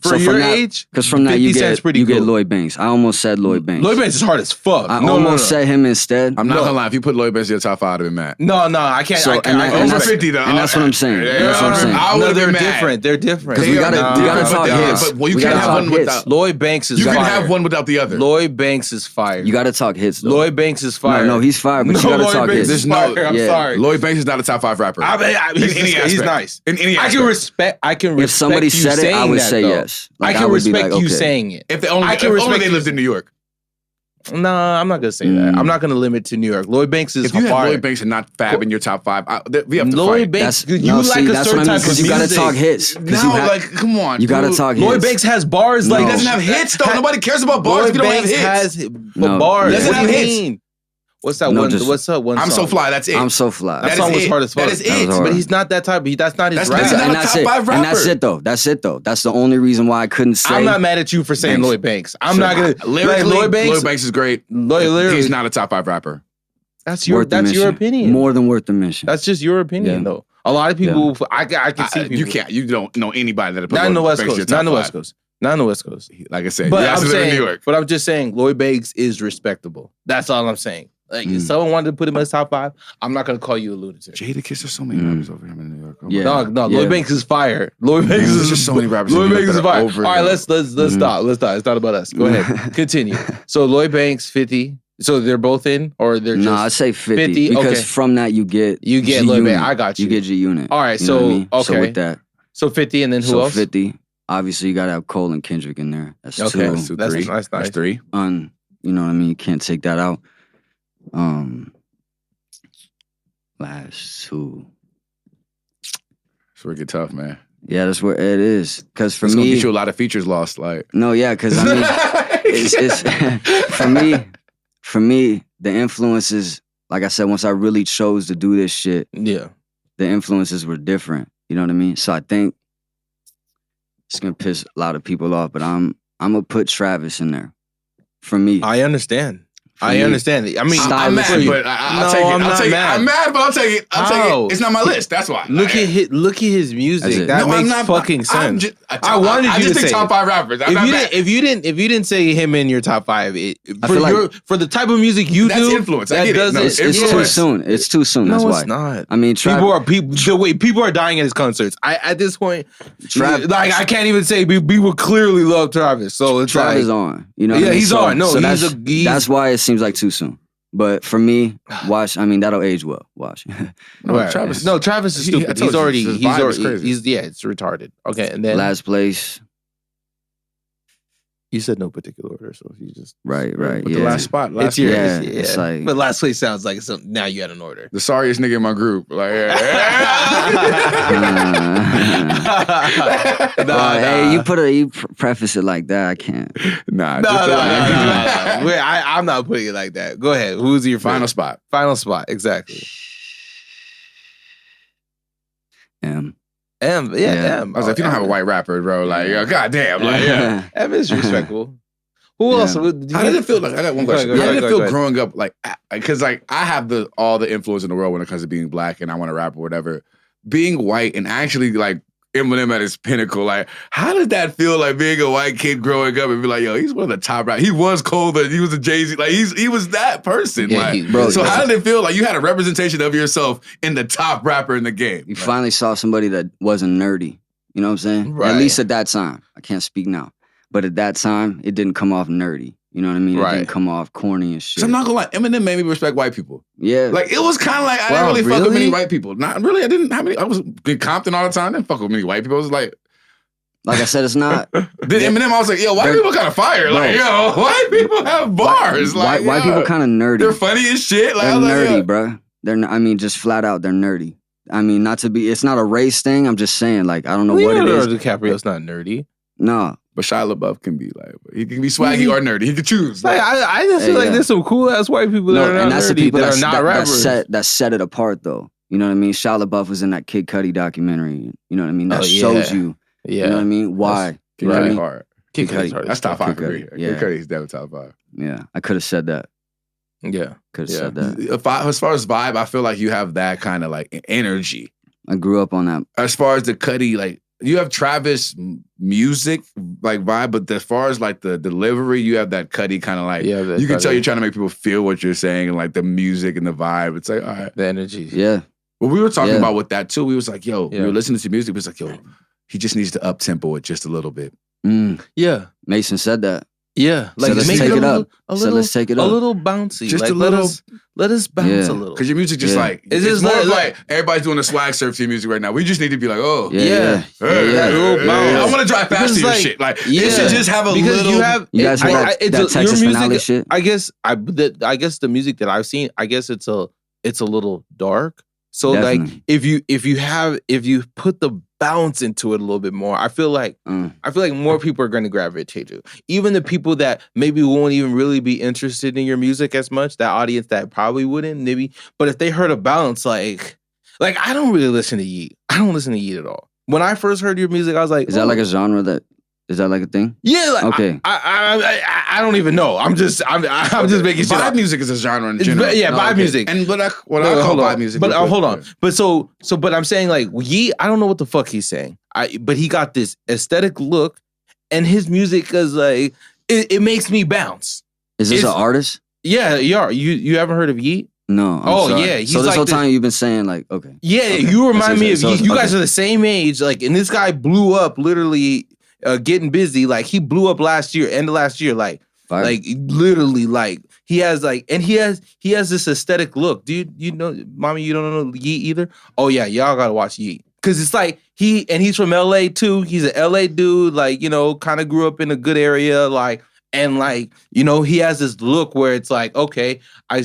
For your age, because from that you get Lloyd Banks. I almost said Lloyd Banks. Lloyd Banks is hard as fuck. I almost said him instead. I'm not gonna lie. If you put Lloyd Banks in your top 5, I'd have been mad. No, I can't. So, over 50 though. And that's what I'm saying. That's what I'm saying. I would have been mad. Different. They're different. Because we gotta talk hits. But you can't have one without Lloyd Banks is fire. You can have one without the other. Lloyd Banks is fire. You gotta talk hits though. Lloyd Banks is fire. No, he's fire, but you gotta talk hits. I'm sorry. Lloyd Banks is not a top 5 rapper. He's nice. In any aspect. I can respect if somebody said it, I would say yes. I can respect you saying it. If they lived in New York. No, I'm not gonna say that. I'm not gonna limit to New York. Lloyd Banks is if you have Lloyd Banks and not Fab in your top 5, we have to Lloyd fight. Banks, you like a certain type of music. You gotta talk hits. Come on. You gotta talk hits. Lloyd Banks has bars like he doesn't have hits though. Nobody cares about bars if you don't have hits. Has bars. Doesn't have hits. What's that one? What's that one? I'm song? So Fly. That's it. I'm So Fly. That song was hard as fuck. That is it. But he's not that type. That's not his rap. That's not a top 5 rapper. And that's it though. That's the only reason why I couldn't say. I'm not mad at you for saying Lloyd Banks. I'm not gonna. Lyrically, Lloyd Banks is great. He's not a top 5 rapper. That's your opinion. More than worth the mention. That's just your opinion, though. A lot of people, I can see people. You don't know anybody that not in the West Coast. Not in the West Coast. Not in the West Coast. Like I said, but I'm saying, in New York. But I'm just saying, Lloyd Banks is respectable. That's all I'm saying. Like, if someone wanted to put him in his top 5, I'm not going to call you a lunatic. Jadakiss, there's so many rappers over here in New York. No, Lloyd Banks is fire. Lloyd Banks is just so many rappers. Lloyd Banks is fire. All right, let's stop. Let's stop. It's not about us. Go ahead. Continue. So Lloyd Banks, 50. So they're both in, or they're just... No, I say 50 because from that you get Lloyd Banks. I got you. You get G-Unit. All right, so, okay. So with that. So 50, and then who else? 50. Obviously, you got to have Cole and Kendrick in there. That's 2. That's 3. That's nice. 3. You know what I mean? You can't take that out. Last 2. It's where it get tough, man. Yeah, that's where it is. Because for it's me, gonna get you a lot of features lost. Like no, yeah, because I mean, it's for me, the influences. Like I said, once I really chose to do this shit, the influences were different. You know what I mean? So I think it's gonna piss a lot of people off, but I'm gonna put Travis in there. For me, I understand. I understand. I mean, I'm mad, but I'll take it. I'm mad, but I'll take it. I'll take it. It's not my list. That's why. Look at his music. That makes fucking sense. I wanted you to say top 5 rappers. If you didn't say him in your top 5, for the type of music you do, that's influence. I get it. It's too soon. It's too soon. That's why. It's not. I mean, people are dying at his concerts. At this point, I can't even say people clearly love Travis. So it's Travis on. You know? Yeah, he's on. No, that's why it seems like too soon. But for me, watch. I mean, that'll age well. Watch. Travis is stupid. He's it's retarded. Okay, and then last place. You said no particular order, so you just right. But the last spot, it's like, but last place sounds like something. Now you had an order. The sorriest nigga in my group, like, hey, you preface it like that. I can't. No. I'm not putting it like that. Go ahead. Who's your final spot? Final spot, exactly. M. I was like, if you don't have a white rapper, bro, like, goddamn, like, M is respectful. Who else? How did it feel? Like, I got one question. How did it feel growing up? Like, because like I have all the influence in the world when it comes to being black, and I want to rap or whatever. Being white and actually like Eminem at his pinnacle, like, how did that feel? Like being a white kid growing up and be like, yo, he's one of the top rappers. He was Cole, but he was a Jay-Z. Like, he was that person. Yeah, like, how did it feel? Like you had a representation of yourself in the top rapper in the game. You finally saw somebody that wasn't nerdy. You know what I'm saying? Right. At least at that time. I can't speak now. But at that time, it didn't come off nerdy. You know what I mean? Right. It didn't come off corny and shit. So I'm not gonna lie, Eminem made me respect white people. Yeah. Like, it was kind of like, I didn't really fuck with many white people. Not really, I didn't have many, I was in Compton all the time, I didn't fuck with many white people. It was like I said, it's not. Then Eminem, I was like, yo, white people kind of fire. Like, yo, white people have bars. White people kind of nerdy. They're funny as shit. Like, they're nerdy, bro. I mean, just flat out, they're nerdy. I mean, not to be, it's not a race thing. I'm just saying, like, I don't know what it is. DiCaprio's not nerdy. No. But Shia LaBeouf can be like, he can be swaggy or nerdy. He can choose. Like, I just feel like there's some cool ass white people that are not nerdy, the people that are not rappers. That set it apart, though. You know what I mean? Shia LaBeouf was in that Kid Cudi documentary. You know what I mean? That shows you. Yeah. You know what I mean? Why? Kid Cudi hard. Kid Cudi's hard. That's top 5 for me. Yeah. Kid Cudi's definitely top 5. Yeah, I could have said that. Yeah. Could have said that. As far as vibe, I feel like you have that kind of like energy. I grew up on that. As far as the Cudi, like, you have Travis music like vibe, but as far as like the delivery, you have that Cudi kind of like, you can tell you're trying to make people feel what you're saying and like the music and the vibe. It's like, all right. The energy. Yeah. Well, we were talking about with that too. We was like, yo, we were listening to music. We was like, yo, he just needs to up-tempo it just a little bit. Yeah. Mason said that. Yeah, like so let's take it up. Let's take it up. A little bouncy, just like, a little. Let us bounce a little. Because your music just like it's more of like everybody's doing a swag surf to your music right now. We just need to be like, oh yeah. I want to drive past your shit. Like it should just have a little. You guys heard that Texas Finale shit? I guess the music that I've seen, I guess it's a little dark. So like if you put the bounce into it a little bit more, I feel like more people are going to gravitate to. Even the people that maybe won't even really be interested in your music as much, that audience that probably wouldn't, maybe. But if they heard a bounce, like I don't really listen to Yeet. I don't listen to Yeet at all. When I first heard your music, I was like, is that like a genre that Is that like a thing? Yeah. Like, okay. I don't even know. I'm just making shit vibe music is a genre in general. Vibe music. And what I call vibe music. But hold on. But but I'm saying like I don't know what the fuck he's saying. But he got this aesthetic look, and his music is like it makes me bounce. Is this an artist? Yeah, you haven't heard of Yeet? No. Yeah. He's so this whole time you've been saying like, okay. Yeah, okay. You remind me of Yeet. You guys are the same age, like, and this guy blew up literally. Getting busy, like he blew up end of last year, like literally, like he has this aesthetic look. Dude, you know, mommy, you don't know Yeet either? Oh yeah, y'all gotta watch Yeet. Cause it's like he's from LA too. He's an LA dude, like, you know, kind of grew up in a good area, like, and like, you know, he has this look where it's like, okay,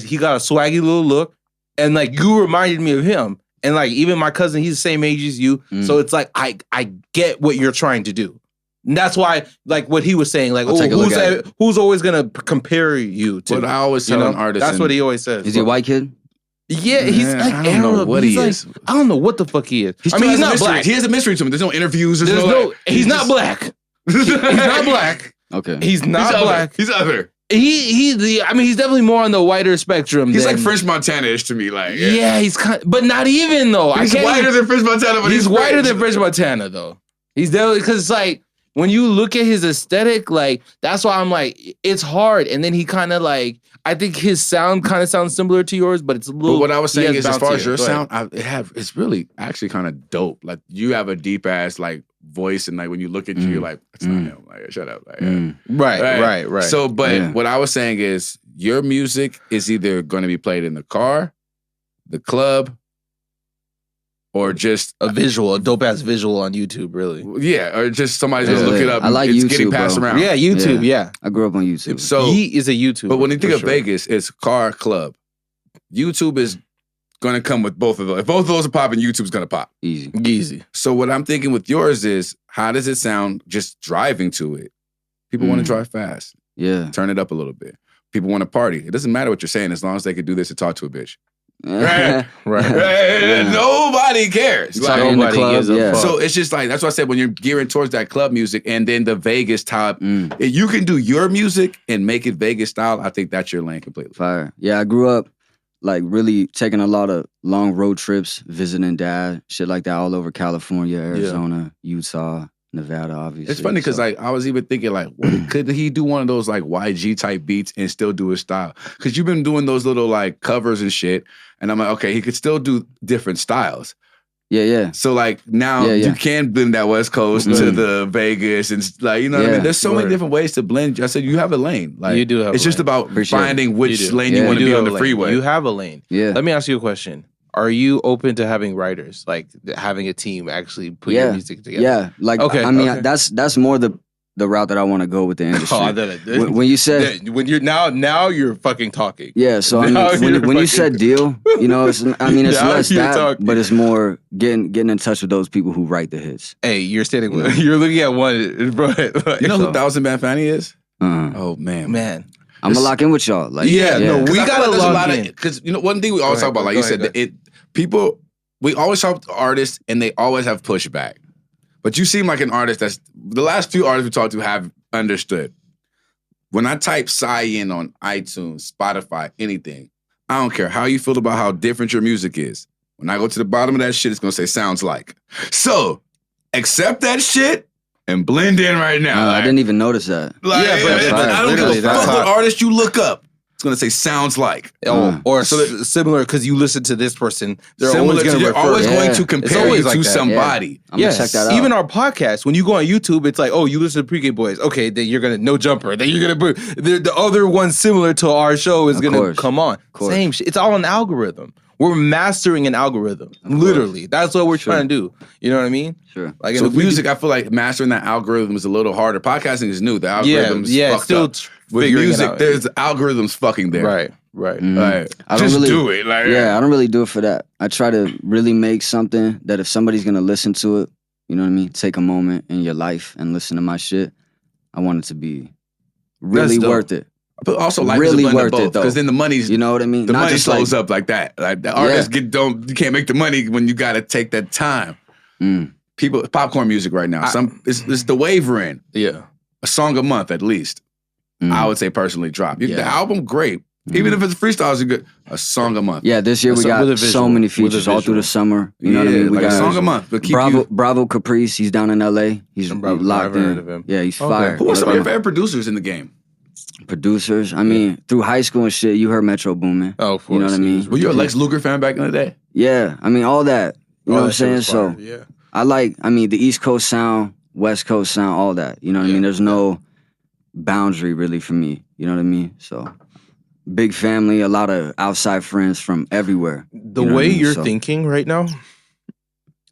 he got a swaggy little look, and like you reminded me of him. And like even my cousin, he's the same age as you. So it's like I get what you're trying to do. And that's why, like what he was saying, like, who's always gonna compare you to? But I always tell an artist. That's what he always says. Is he a white kid? Yeah, he's like I don't know what he is. I don't know what the fuck he is. He's not black. He has a mystery to him. There's no interviews. He's not black. He's not black. Okay. He's not black. He's other. He's definitely more on the whiter spectrum. He's like French Montana-ish to me, like. Yeah, he's kind, but not even though. He's whiter than French Montana, but he's whiter than French Montana though. He's definitely, because it's like, when you look at his aesthetic, like, that's why I'm like, it's hard. And then he kind of like, I think his sound kind of sounds similar to yours, but it's a little. But what I was saying is, as far as your sound, it's really actually kind of dope. Like, you have a deep ass like voice, and like when you look at you, you're like, it's not him. Like, shut up. Like, Right. So, but what I was saying is, your music is either going to be played in the car, the club, or just a dope ass visual on YouTube, really. Yeah, or just somebody's gonna look it up. I like it's YouTube, getting passed around. Yeah, YouTube. Yeah, I grew up on YouTube. So he is a YouTuber. But when you think of Vegas, it's car, club. YouTube is gonna come with both of those. If both of those are popping, YouTube's gonna pop. Easy. So what I'm thinking with yours is, how does it sound just driving to it? People want to drive fast. Yeah. Turn it up a little bit. People want to party. It doesn't matter what you're saying as long as they can do this and talk to a bitch. Right. Nobody cares. Like, nobody gives a fuck. So it's just like, that's why I said, when you're gearing towards that club music and then the Vegas type, if you can do your music and make it Vegas style, I think that's your lane completely. Fire. Yeah, I grew up like really taking a lot of long road trips, visiting dad, shit like that, all over California, Arizona, Utah, Nevada, obviously. It's funny because I was even thinking like, could he do one of those like YG type beats and still do his style? Because you've been doing those little like covers and shit, and I'm like, okay, he could still do different styles. Yeah. So like now you can blend that West Coast to the Vegas and like, you know what I mean? There's so many different ways to blend. I said you have a lane. Like, you do have. It's just about finding which lane you want to be on the freeway. You have a lane. Yeah. Let me ask you a question. Are you open to having writers, like having a team actually put your music together? Yeah, like I mean, that's more the route that I want to go with the industry. When you said now you're fucking talking. Yeah, so I mean, when you said deal, you know, it's less that, but it's more getting in touch with those people who write the hits. Hey, you're standing with, you're looking at one, bro. You know who Thousand Man Fanny is? Oh man. I'm gonna lock in with y'all. Like, we gotta lock in. Because you know, one thing we always talk about, like you said, we always talk to artists and they always have pushback. But you seem like an artist that's, the last few artists we talked to have understood. When I type Cyan on iTunes, Spotify, anything, I don't care how you feel about how different your music is. When I go to the bottom of that shit, it's gonna say sounds like. So, accept that shit and blend in right now. I didn't even notice that. Like, but I don't give a fuck what artist you look up. It's gonna say sounds like, or similar because you listen to this person. They're always going to compare you to somebody. I'm gonna check that out. Even our podcast, when you go on YouTube, it's like, oh, you listen to Pregameboyz. Okay, then you're gonna No Jumper. Then you're gonna the other one similar to our show is gonna come on. Same shit. It's all an algorithm. We're mastering an algorithm. Literally, that's what we're trying to do. You know what I mean? Sure. Like, so music, I feel like mastering that algorithm is a little harder. Podcasting is new. The algorithm's fucked still up. With music, there's algorithms fucking there. Right. Like, I don't really do it. Like, I don't really do it for that. I try to really make something that if somebody's gonna listen to it, you know what I mean? Take a moment in your life and listen to my shit. I want it to be really worth it. But also, life really is worth it though, because then the money's, you know what I mean. The money slows up like that. Like the artists you can't make the money when you got to take that time. popcorn music right now. It's the wave we're in. Yeah. A song a month at least. I would say personally drop. The album, great. Even if it's freestyles, good. A song a month. Yeah, this year we got so many features all through the summer. You know what I mean? We got a song a month. But Bravo Caprice, he's down in LA. He's locked in. Yeah, he's fire. Who are some of your favorite producers in the game? Producers? I mean, through high school and shit, you heard Metro Boomin. Oh, of course. You know what I mean? Were you a Lex Luger fan back in the day? Yeah, I mean, all that. You know what I'm saying? So, I mean, the East Coast sound, West Coast sound, all that. You know what I mean? There's no boundary really for me. You know what I mean? So, big family, a lot of outside friends from everywhere. The way you're thinking right now,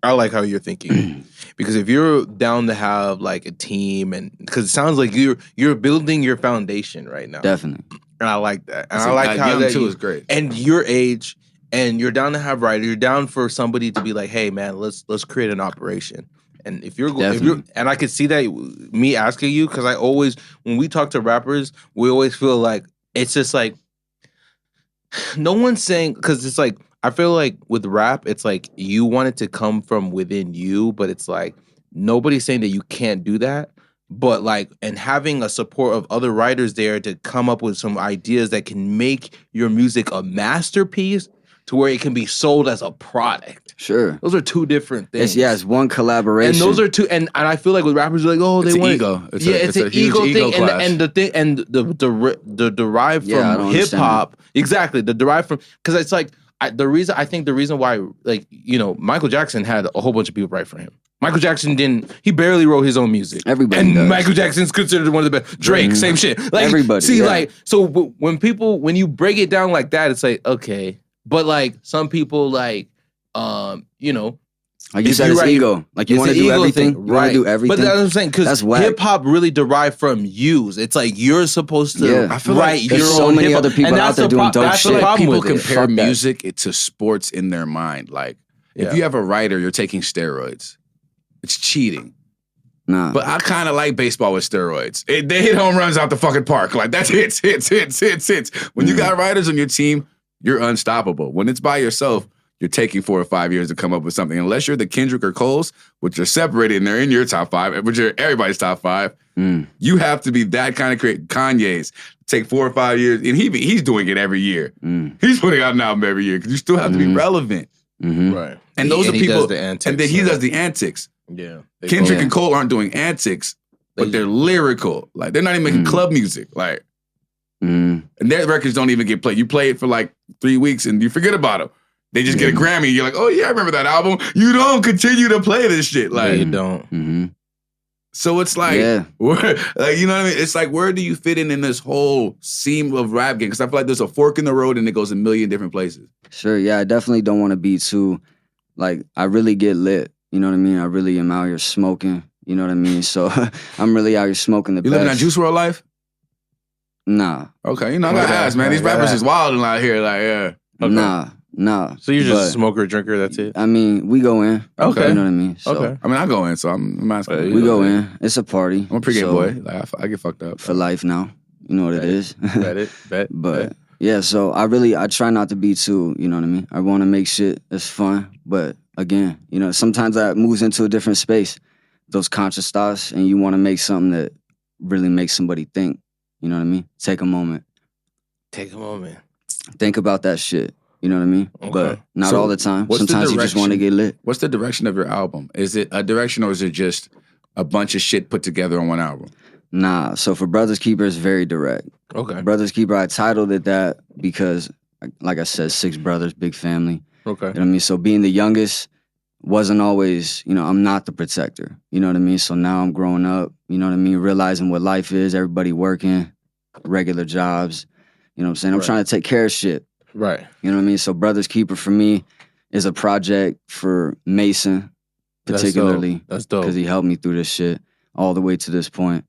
I like how you're thinking. Because if you're down to have like a team, and because it sounds like you're building your foundation right now. Definitely. And I like that. And I like how that too is great. And your age, and you're down to have writers, you're down for somebody to be like, hey man, let's create an operation. And if you're and I could see that me asking you, because I always, when we talk to rappers, we always feel like it's just like no one's saying, because it's like, I feel like with rap, it's like you want it to come from within you, but it's like nobody's saying that you can't do that. But like, and having a support of other writers there to come up with some ideas that can make your music a masterpiece to where it can be sold as a product. Sure. Those are two different things. It's one collaboration. And those are two, and I feel like with rappers, are like, oh, they want ego. It's an ego thing, and the thing, and the derived from hip hop, exactly, the derived from, because it's like the reason why, like, you know, Michael Jackson had a whole bunch of people write for him. Michael Jackson he barely wrote his own music. Everybody does. Michael Jackson's considered one of the best. Drake, same shit. Like, everybody. See, like, so when you break it down like that, it's like, okay. But like some people like, you know, like you said, it's ego. Like you want to do everything, thing, you want to do everything. But that's what I'm saying, because hip hop really derived from yous. It's like you're supposed to I feel write like there's your so own many hip-hop. other people out there doing dope shit. Like people compare music to sports in their mind. Like if you have a writer, you're taking steroids. It's cheating. Nah. But I kind of like baseball with steroids. They hit home runs out the fucking park. Like that's hits. When you got writers on your team, you're unstoppable. When it's by yourself, you're taking 4 or 5 years to come up with something. Unless you're the Kendrick or Coles, which are separated and they're in your top 5, which are everybody's top 5, you have to be that kind of creative. Kanye's take 4 or 5 years, and he's doing it every year. He's putting out an album every year because you still have to be relevant. Right. And those are people, does the antics, and then he does the antics. Yeah. Kendrick and Cole aren't doing antics, but they're lyrical. Like they're not even making club music. Like, and their records don't even get played. You play it for like 3 weeks and you forget about them. They just get a Grammy. You're like, oh yeah, I remember that album. You don't continue to play this shit. Like you don't. So it's like, like, you know what I mean? It's like, where do you fit in this whole seam of rap game? Because I feel like there's a fork in the road and it goes a million different places. Sure, yeah, I definitely don't want to be too, like, I really get lit. You know what I mean? I really am out here smoking. You know what I mean? So I'm really out here smoking the best. You living that Juice WRLD life? Nah. Okay, you know, I gotta ask, man. These rappers is wilding out here, like, yeah. Okay. Nah. So you're just a smoker, drinker, that's it? I mean, we go in. Okay. You know what I mean? So, okay. I mean, I go in, so I'm asking. We go in. It's a party. I'm a Pregameboyz. Like, I get fucked up. For life now. You know what it is. Bet. But, yeah, so I try not to be too, you know what I mean? I want to make shit that's fun. But, again, you know, sometimes that moves into a different space. Those conscious thoughts, and you want to make something that really makes somebody think. You know what I mean? Take a moment. Think about that shit. You know what I mean? Okay. But not all the time. Sometimes you just want to get lit. What's the direction of your album? Is it a direction or is it just a bunch of shit put together on one album? Nah. So for Brothers Keeper, it's very direct. Okay. Brothers Keeper, I titled it that because, like I said, 6 brothers, big family. Okay. You know what I mean? So being the youngest wasn't always, you know, I'm not the protector. You know what I mean? So now I'm growing up, you know what I mean? Realizing what life is, everybody working, regular jobs. You know what I'm saying? I'm trying to take care of shit. Right. You know what I mean? So Brothers Keeper for me is a project for Mason, particularly. That's dope. Because he helped me through this shit all the way to this point.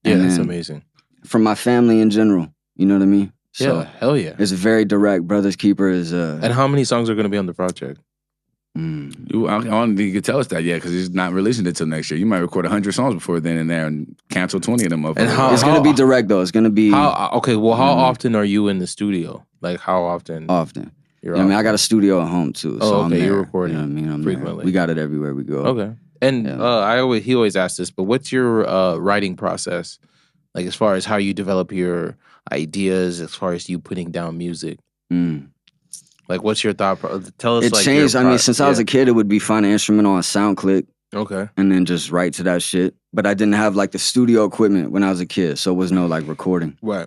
Yeah, that's amazing. For my family in general, you know what I mean? So yeah, hell yeah. It's very direct. Brothers Keeper is... And how many songs are going to be on the project? I don't think you can tell us that yet because he's not releasing it till next year. You might record 100 songs before then and there and cancel 20 of them up. And it's going to be direct though. It's going to be... how often are you in the studio? Like how often? Often. I mean, I got a studio at home too. So I'm there. You're recording you know what I mean? frequently. We got it everywhere we go. Okay. And he always asks this, but what's your writing process? Like as far as how you develop your ideas, as far as you putting down music. Like what's your thought? Tell us. It like changed. I mean, since I was a kid, it would be find an instrumental on SoundClick. Okay. And then just write to that shit. But I didn't have like the studio equipment when I was a kid, so it was no like recording. Right.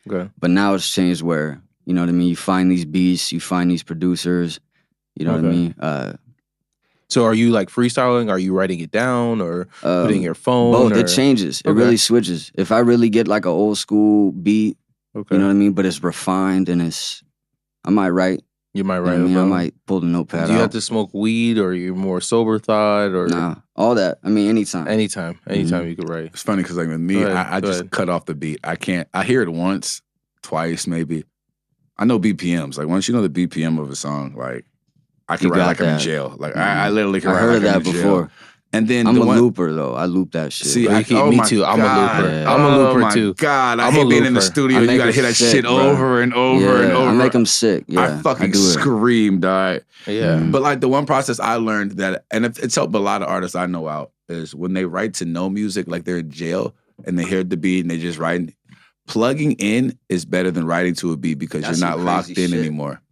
Okay. But now it's changed where, you know what I mean, you find these beats, you find these producers, you know what I mean? So are you like freestyling? Are you writing it down or putting in your phone? Both. It changes. It really switches. If I really get like an old school beat, you know what I mean? But it's refined and I might write. You might write. I mean, I might pull the notepad out. Do you have to smoke weed or you're more sober thought or? Nah, all that. I mean, anytime. Anytime you could write. It's funny because like with me, I just cut off the beat. I can't. I hear it once, twice, maybe. I know BPMs. Like once you know the BPM of a song, like I can write like I'm in jail. Like I literally can write like I'm in jail. I heard that before. And then I'm a looper though. I loop that shit. See, me too. I'm a looper. Yeah. I'm a looper too. God, I hate being in the studio. You gotta hear that shit over and over and over. I make them sick. Yeah, I fucking scream, dog. Yeah. But like the one process I learned that, and it's helped a lot of artists I know out, is when they write to no music, like they're in jail and they hear the beat and they just write. Plugging in is better than writing to a beat because you're not locked in anymore.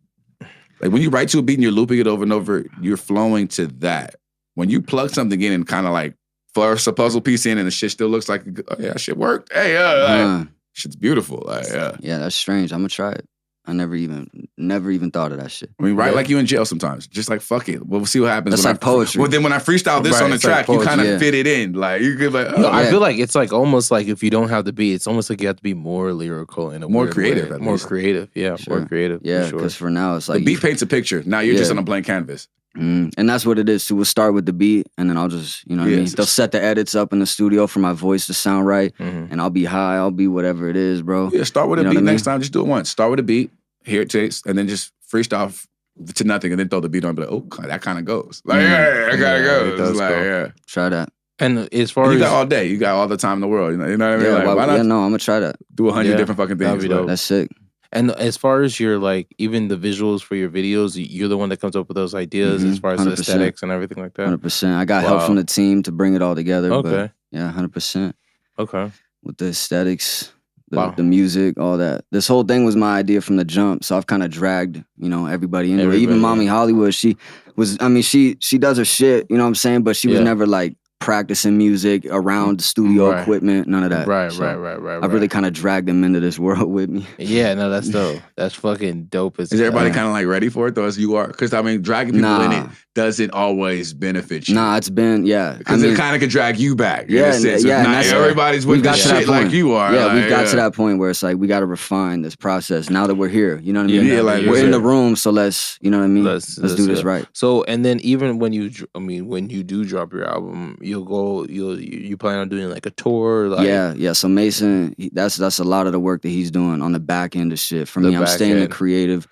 Like when you write to a beat and you're looping it over and over, you're flowing to that. When you plug something in and kind of like force a puzzle piece in and the shit still looks like, oh, yeah, shit worked. Hey, shit's beautiful. Like, yeah, that's strange. I'm gonna try it. I never even thought of that shit. I mean, write like you in jail sometimes. Just like, fuck it. We'll see what happens. That's like poetry. Well, then when I freestyle this on the track, you kind of fit it in. Like, you could like, I feel like it's like almost like if you don't have the beat, it's almost like you have to be more lyrical and more creative. More creative. Yeah, more creative. Yeah, because for now it's like the beat paints a picture. Now you're just on a blank canvas. And that's what it is too. We'll start with the beat and then I'll just, you know what I mean? They'll set the edits up in the studio for my voice to sound right. And I'll be high, I'll be whatever it is, bro. Yeah, start with a beat next time. Just do it once. Start with a beat, hear it takes, and then just freestyle to nothing and then throw the beat on and be like, oh, that kind of goes. Like, that kind of goes. Like, Try that. And as far as you got all day, you got all the time in the world. You know what I mean? Yeah, like, why not? Yeah, no, I'm gonna try that. Do 100 different fucking things. That's sick. And as far as your like, even the visuals for your videos, you're the one that comes up with those ideas as far as the aesthetics and everything like that. 100%. I got help from the team to bring it all together. Okay. But yeah, 100%. Okay. With the aesthetics, the music, all that. This whole thing was my idea from the jump. So I've kind of dragged, everybody into it. Even Mommy Hollywood, she does her shit, you know what I'm saying? But she was never like practicing music around the studio equipment, none of that. Right. I really kind of dragged them into this world with me. Yeah, no, that's dope. That's fucking dope. Is everybody kind of like ready for it though, as you are? Because I mean, dragging people in it doesn't always benefit you. Nah, it's been, because it kind of could drag you back. In a sense. Yeah. Not everybody's with the shit like you are. Yeah, we've got to that point where it's like, we got to refine this process now that we're here. You know what I mean? Yeah, like we're in the room, so let's, you know what I mean? Let's do this right. So, and then even when you do drop your album, you plan on doing like a tour? Like, yeah. So Mason, that's a lot of the work that he's doing on the back end of shit. For me, I'm staying the creative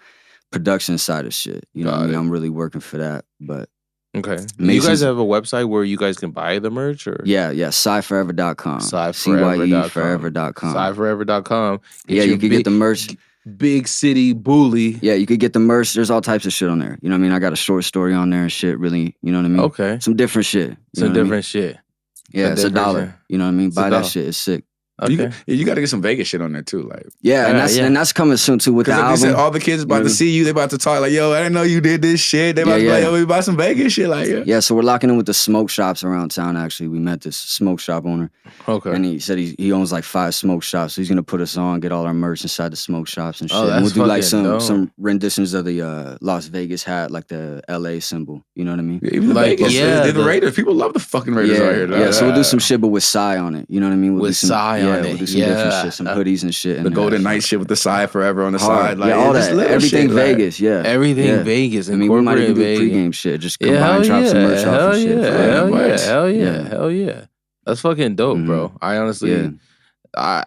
production side of shit. You know what I mean? I'm really working for that. But okay. You guys have a website where you guys can buy the merch? Or? Yeah. CyForever.com. CyForever.com. CyForever.com. Yeah, you can get the merch. Big city bully. Yeah, you could get the merch. There's all types of shit on there. You know what I mean? I got a short story on there and shit, really. You know what I mean? Okay. Some different shit. Some different shit. Yeah, it's $1. You know what I mean? Buy that shit. It's sick. Okay. You got to get some Vegas shit on there too, like and that's coming soon too with the album. Said all the kids about to see you, they about to talk like, yo, I didn't know you did this shit. They about to be like, yo, we bought some Vegas shit, like yeah. So we're locking in with the smoke shops around town. Actually, we met this smoke shop owner. Okay, and he said he owns like 5 smoke shops, so he's gonna put us on, get all our merch inside the smoke shops and shit. Oh, and we'll do like dope. some renditions of the Las Vegas hat, like the LA symbol. You know what I mean? Yeah, even the Vegas, they're the Raiders. People love the fucking Raiders out here. Yeah, so we'll do some shit, but with Psy on it. You know what I mean? With Psy on it. We'll do some different shit, some hoodies and shit. The Golden Knight shit with the Cy Forever on the side. Like, all that. Everything shit, Vegas, Everything Vegas. I mean, we might even do pregame shit. Just combine, drop some merch off and shit. Hell yeah. That's fucking dope, bro. I honestly, I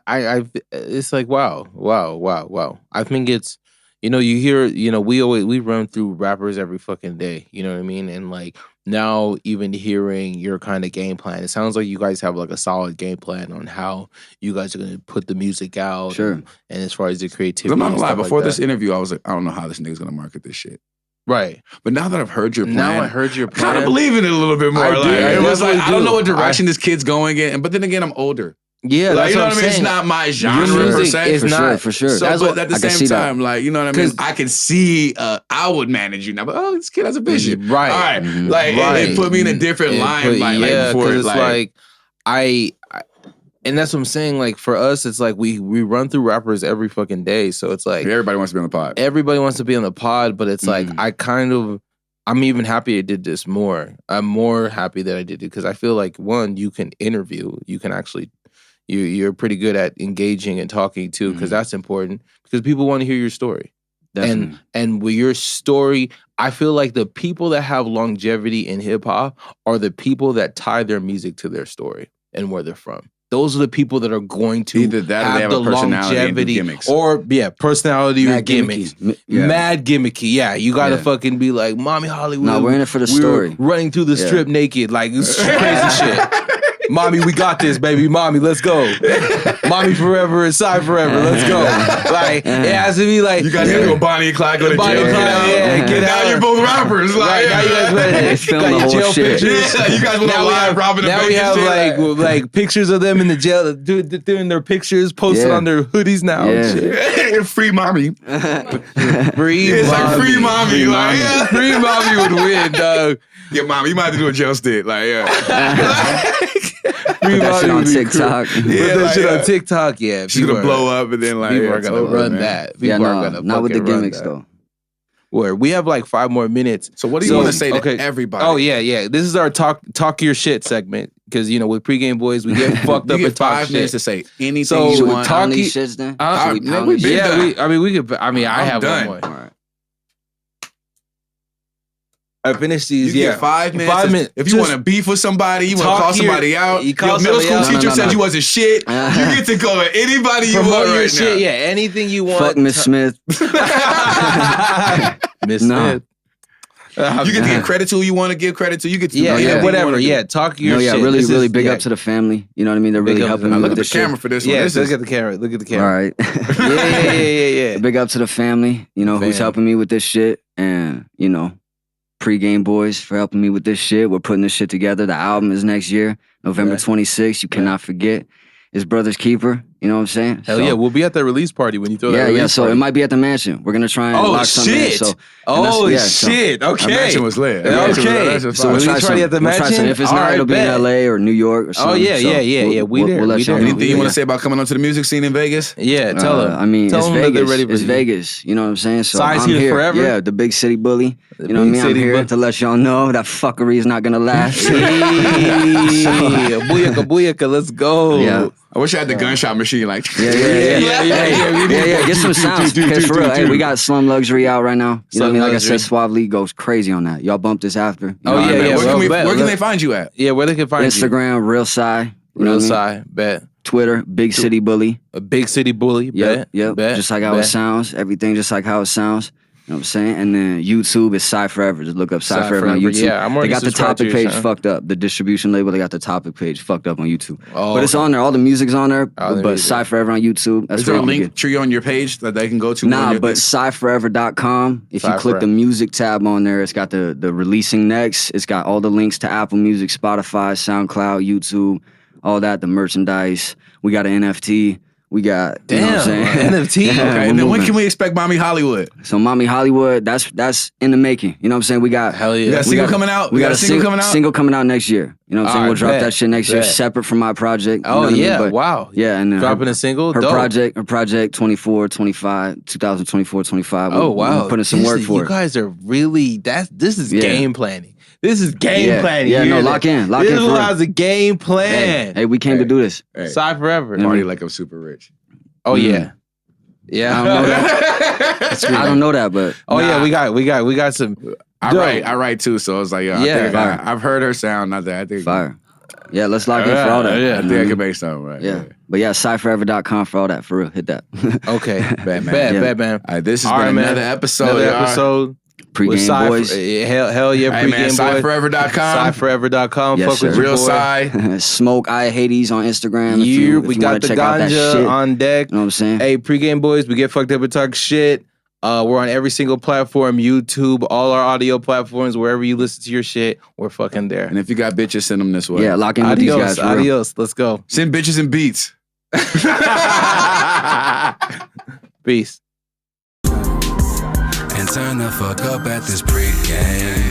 it's like, wow. I think it's, you hear, we run through rappers every fucking day. You know what I mean? And like, now even hearing your kind of game plan, it sounds like you guys have like a solid game plan on how you guys are going to put the music out. Sure. And as far as the creativity. I'm not gonna lie, before this interview, I was like, I don't know how this nigga's going to market this shit. Right. But now that I've heard your plan, now I heard your plan, kind of believe in it a little bit more. It was like, I don't know what direction this kid's going in, but then again, I'm older. Yeah, like, that's you know what I mean. Saying. It's not my genre per se. It's not for sure. So, but at the same time, like you know what I mean. I can see. I would manage you now, but this kid has a vision, right? All right, like it put me in a different limelight. Yeah, because it's like I, and that's what I'm saying. Like for us, it's like we run through rappers every fucking day, so it's like everybody wants to be on the pod. Everybody wants to be on the pod, but it's like I'm even happy I did this more. I'm more happy that I did it because I feel like one, you can interview, you can actually. You're pretty good at engaging and talking too, because that's important. Because people want to hear your story, and with your story, I feel like the people that have longevity in hip hop are the people that tie their music to their story and where they're from. Those are the people that are going to either that or they have a personality longevity and gimmicks, or personality mad or gimmicks. Yeah. Mad gimmicky. Yeah, you gotta fucking be like Mommy Hollywood. No, we're in it for the story. Running through the strip naked, like it's crazy shit. Mommy, we got this, baby. Mommy, let's go. Mommy forever and Psy forever. Let's go. Like, it has to be like... You guys gotta go Bonnie and Clyde, go to Bonnie jail. And Clyde, get out. Now you're both rappers. Like, now you guys film the whole shit. Yeah, you guys want to live robbing the Now we have like pictures of them in the jail, doing their pictures, posted on their hoodies now. Yeah. Shit. Free mommy. It's like free mommy. Like, free mommy would win, dog. Yeah, mommy, you might have to do a jail stick. Like, Put that shit on TikTok. Put that shit on TikTok, yeah. She's gonna blow up and then like people are gonna run that. People are gonna not with the gimmicks though. Where we have like 5 more minutes. So what do you want to say to everybody? Oh yeah. This is our talk your shit segment because you know with Pregameboyz we get fucked up and talk 5 minutes to say anything so you want. Talk these shits then. I have done. one more. All right. I finished these. You get 5 minutes. 5 minutes. If you want to beef with somebody, you want to call somebody out. Your middle school teacher said you wasn't shit. You get to go at anybody you want right now. Yeah, anything you want. Fuck Miss Smith. Miss Smith. You get to give credit to who you want to give credit to. You get to whatever. Yeah, talk your shit. Really big up to the family. You know what I mean? They're really helping me with this shit. Look at the camera for this one. Yeah, look at the camera. Look at the camera. All right. Yeah. Big up to the family. You know who's helping me with this shit, and you know. Pregameboyz for helping me with this shit. We're putting this shit together. The album is next year, November 26th. You cannot forget. It's Brother's Keeper. You know what I'm saying? Hell yeah. We'll be at the release party when you throw that release so party. it might be at the mansion. We're going to try and lock something in. So, shit. Okay. The mansion was lit. Okay. So we'll try something. At the mansion? If it's not, it'll be in LA or New York or something. Oh, yeah. We'll let y'all know. Anything you want to say about coming onto the music scene in Vegas? Yeah, tell them. I mean, it's Vegas. It's Vegas. You know what I'm saying? So Size I'm here forever? Yeah, the big city bully. You know what I mean? I'm here to let y'all know that fuckery is not going to last. Booyaka, let's go. Yeah. I wish I had the gunshot machine. Like, yeah. Get some sounds. Because for real, hey, we got Slum Luxury out right now. You know what I mean? Like I said, Suave Lee goes crazy on that. Y'all bump this after. Where can they find you at? Yeah, where they can find you? Instagram, Real Psy. Real Psy, bet. Twitter, Big City Bully. A Big City Bully, bet. Yep. Just like how it sounds. Everything just like how it sounds. You know what I'm saying? And then YouTube is Psy Forever. Just look up Psy Forever on YouTube. Yeah, I'm already They got the topic page fucked up. The distribution label, they got the topic page fucked up on YouTube. Oh, but it's on there. All the music's on there. But Psy Forever on YouTube. That's is there a link tree on your page that they can go to? Nah, but PsyForever.com. If you click the music tab on there, it's got the releasing next. It's got all the links to Apple Music, Spotify, SoundCloud, YouTube, all that, the merchandise. We got an NFT. We got, you know what I'm saying? NFT? Okay, and then when can we expect Mommy Hollywood? So Mommy Hollywood, that's in the making. You know what I'm saying? We got hell yeah. We got a single coming out? We got a single coming out? Single coming out next year. You know what I'm saying? We'll drop that shit next year, separate from my project. Oh, yeah. But, wow. Yeah. And dropping a single? Her project 2024, 25. Oh, wow. We're putting some work for it. You guys are really, this is game planning. This is game planning. Yeah, no, lock in. This is a game plan. Hey, we came to do this. Psy Forever. Party like I'm super rich. Oh yeah, I don't know that. I don't know that, but yeah, we got some. I write too, so I was like, I've heard her sound. Not that I think fire. Yeah, let's lock in for all that. Yeah, I think I can make something right. Yeah, but yeah, PsyForever.com for all that. For real, hit that. Okay, bad man. All right, this has been another episode. Pregameboyz. Hell yeah, Pregameboyz. PsyForever.com. PsyForever.com. Yes, fuck with Real your Psy. Smoke I Hades on Instagram. We got the ganja on deck. You know what I'm saying? Hey, Pregameboyz, we get fucked up and talk shit. We're on every single platform, YouTube, all our audio platforms, wherever you listen to your shit, we're fucking there. And if you got bitches, send them this way. Yeah, lock in with these guys. Adios. Let's go. Send bitches and beats. Peace. And turn the fuck up at this pregame.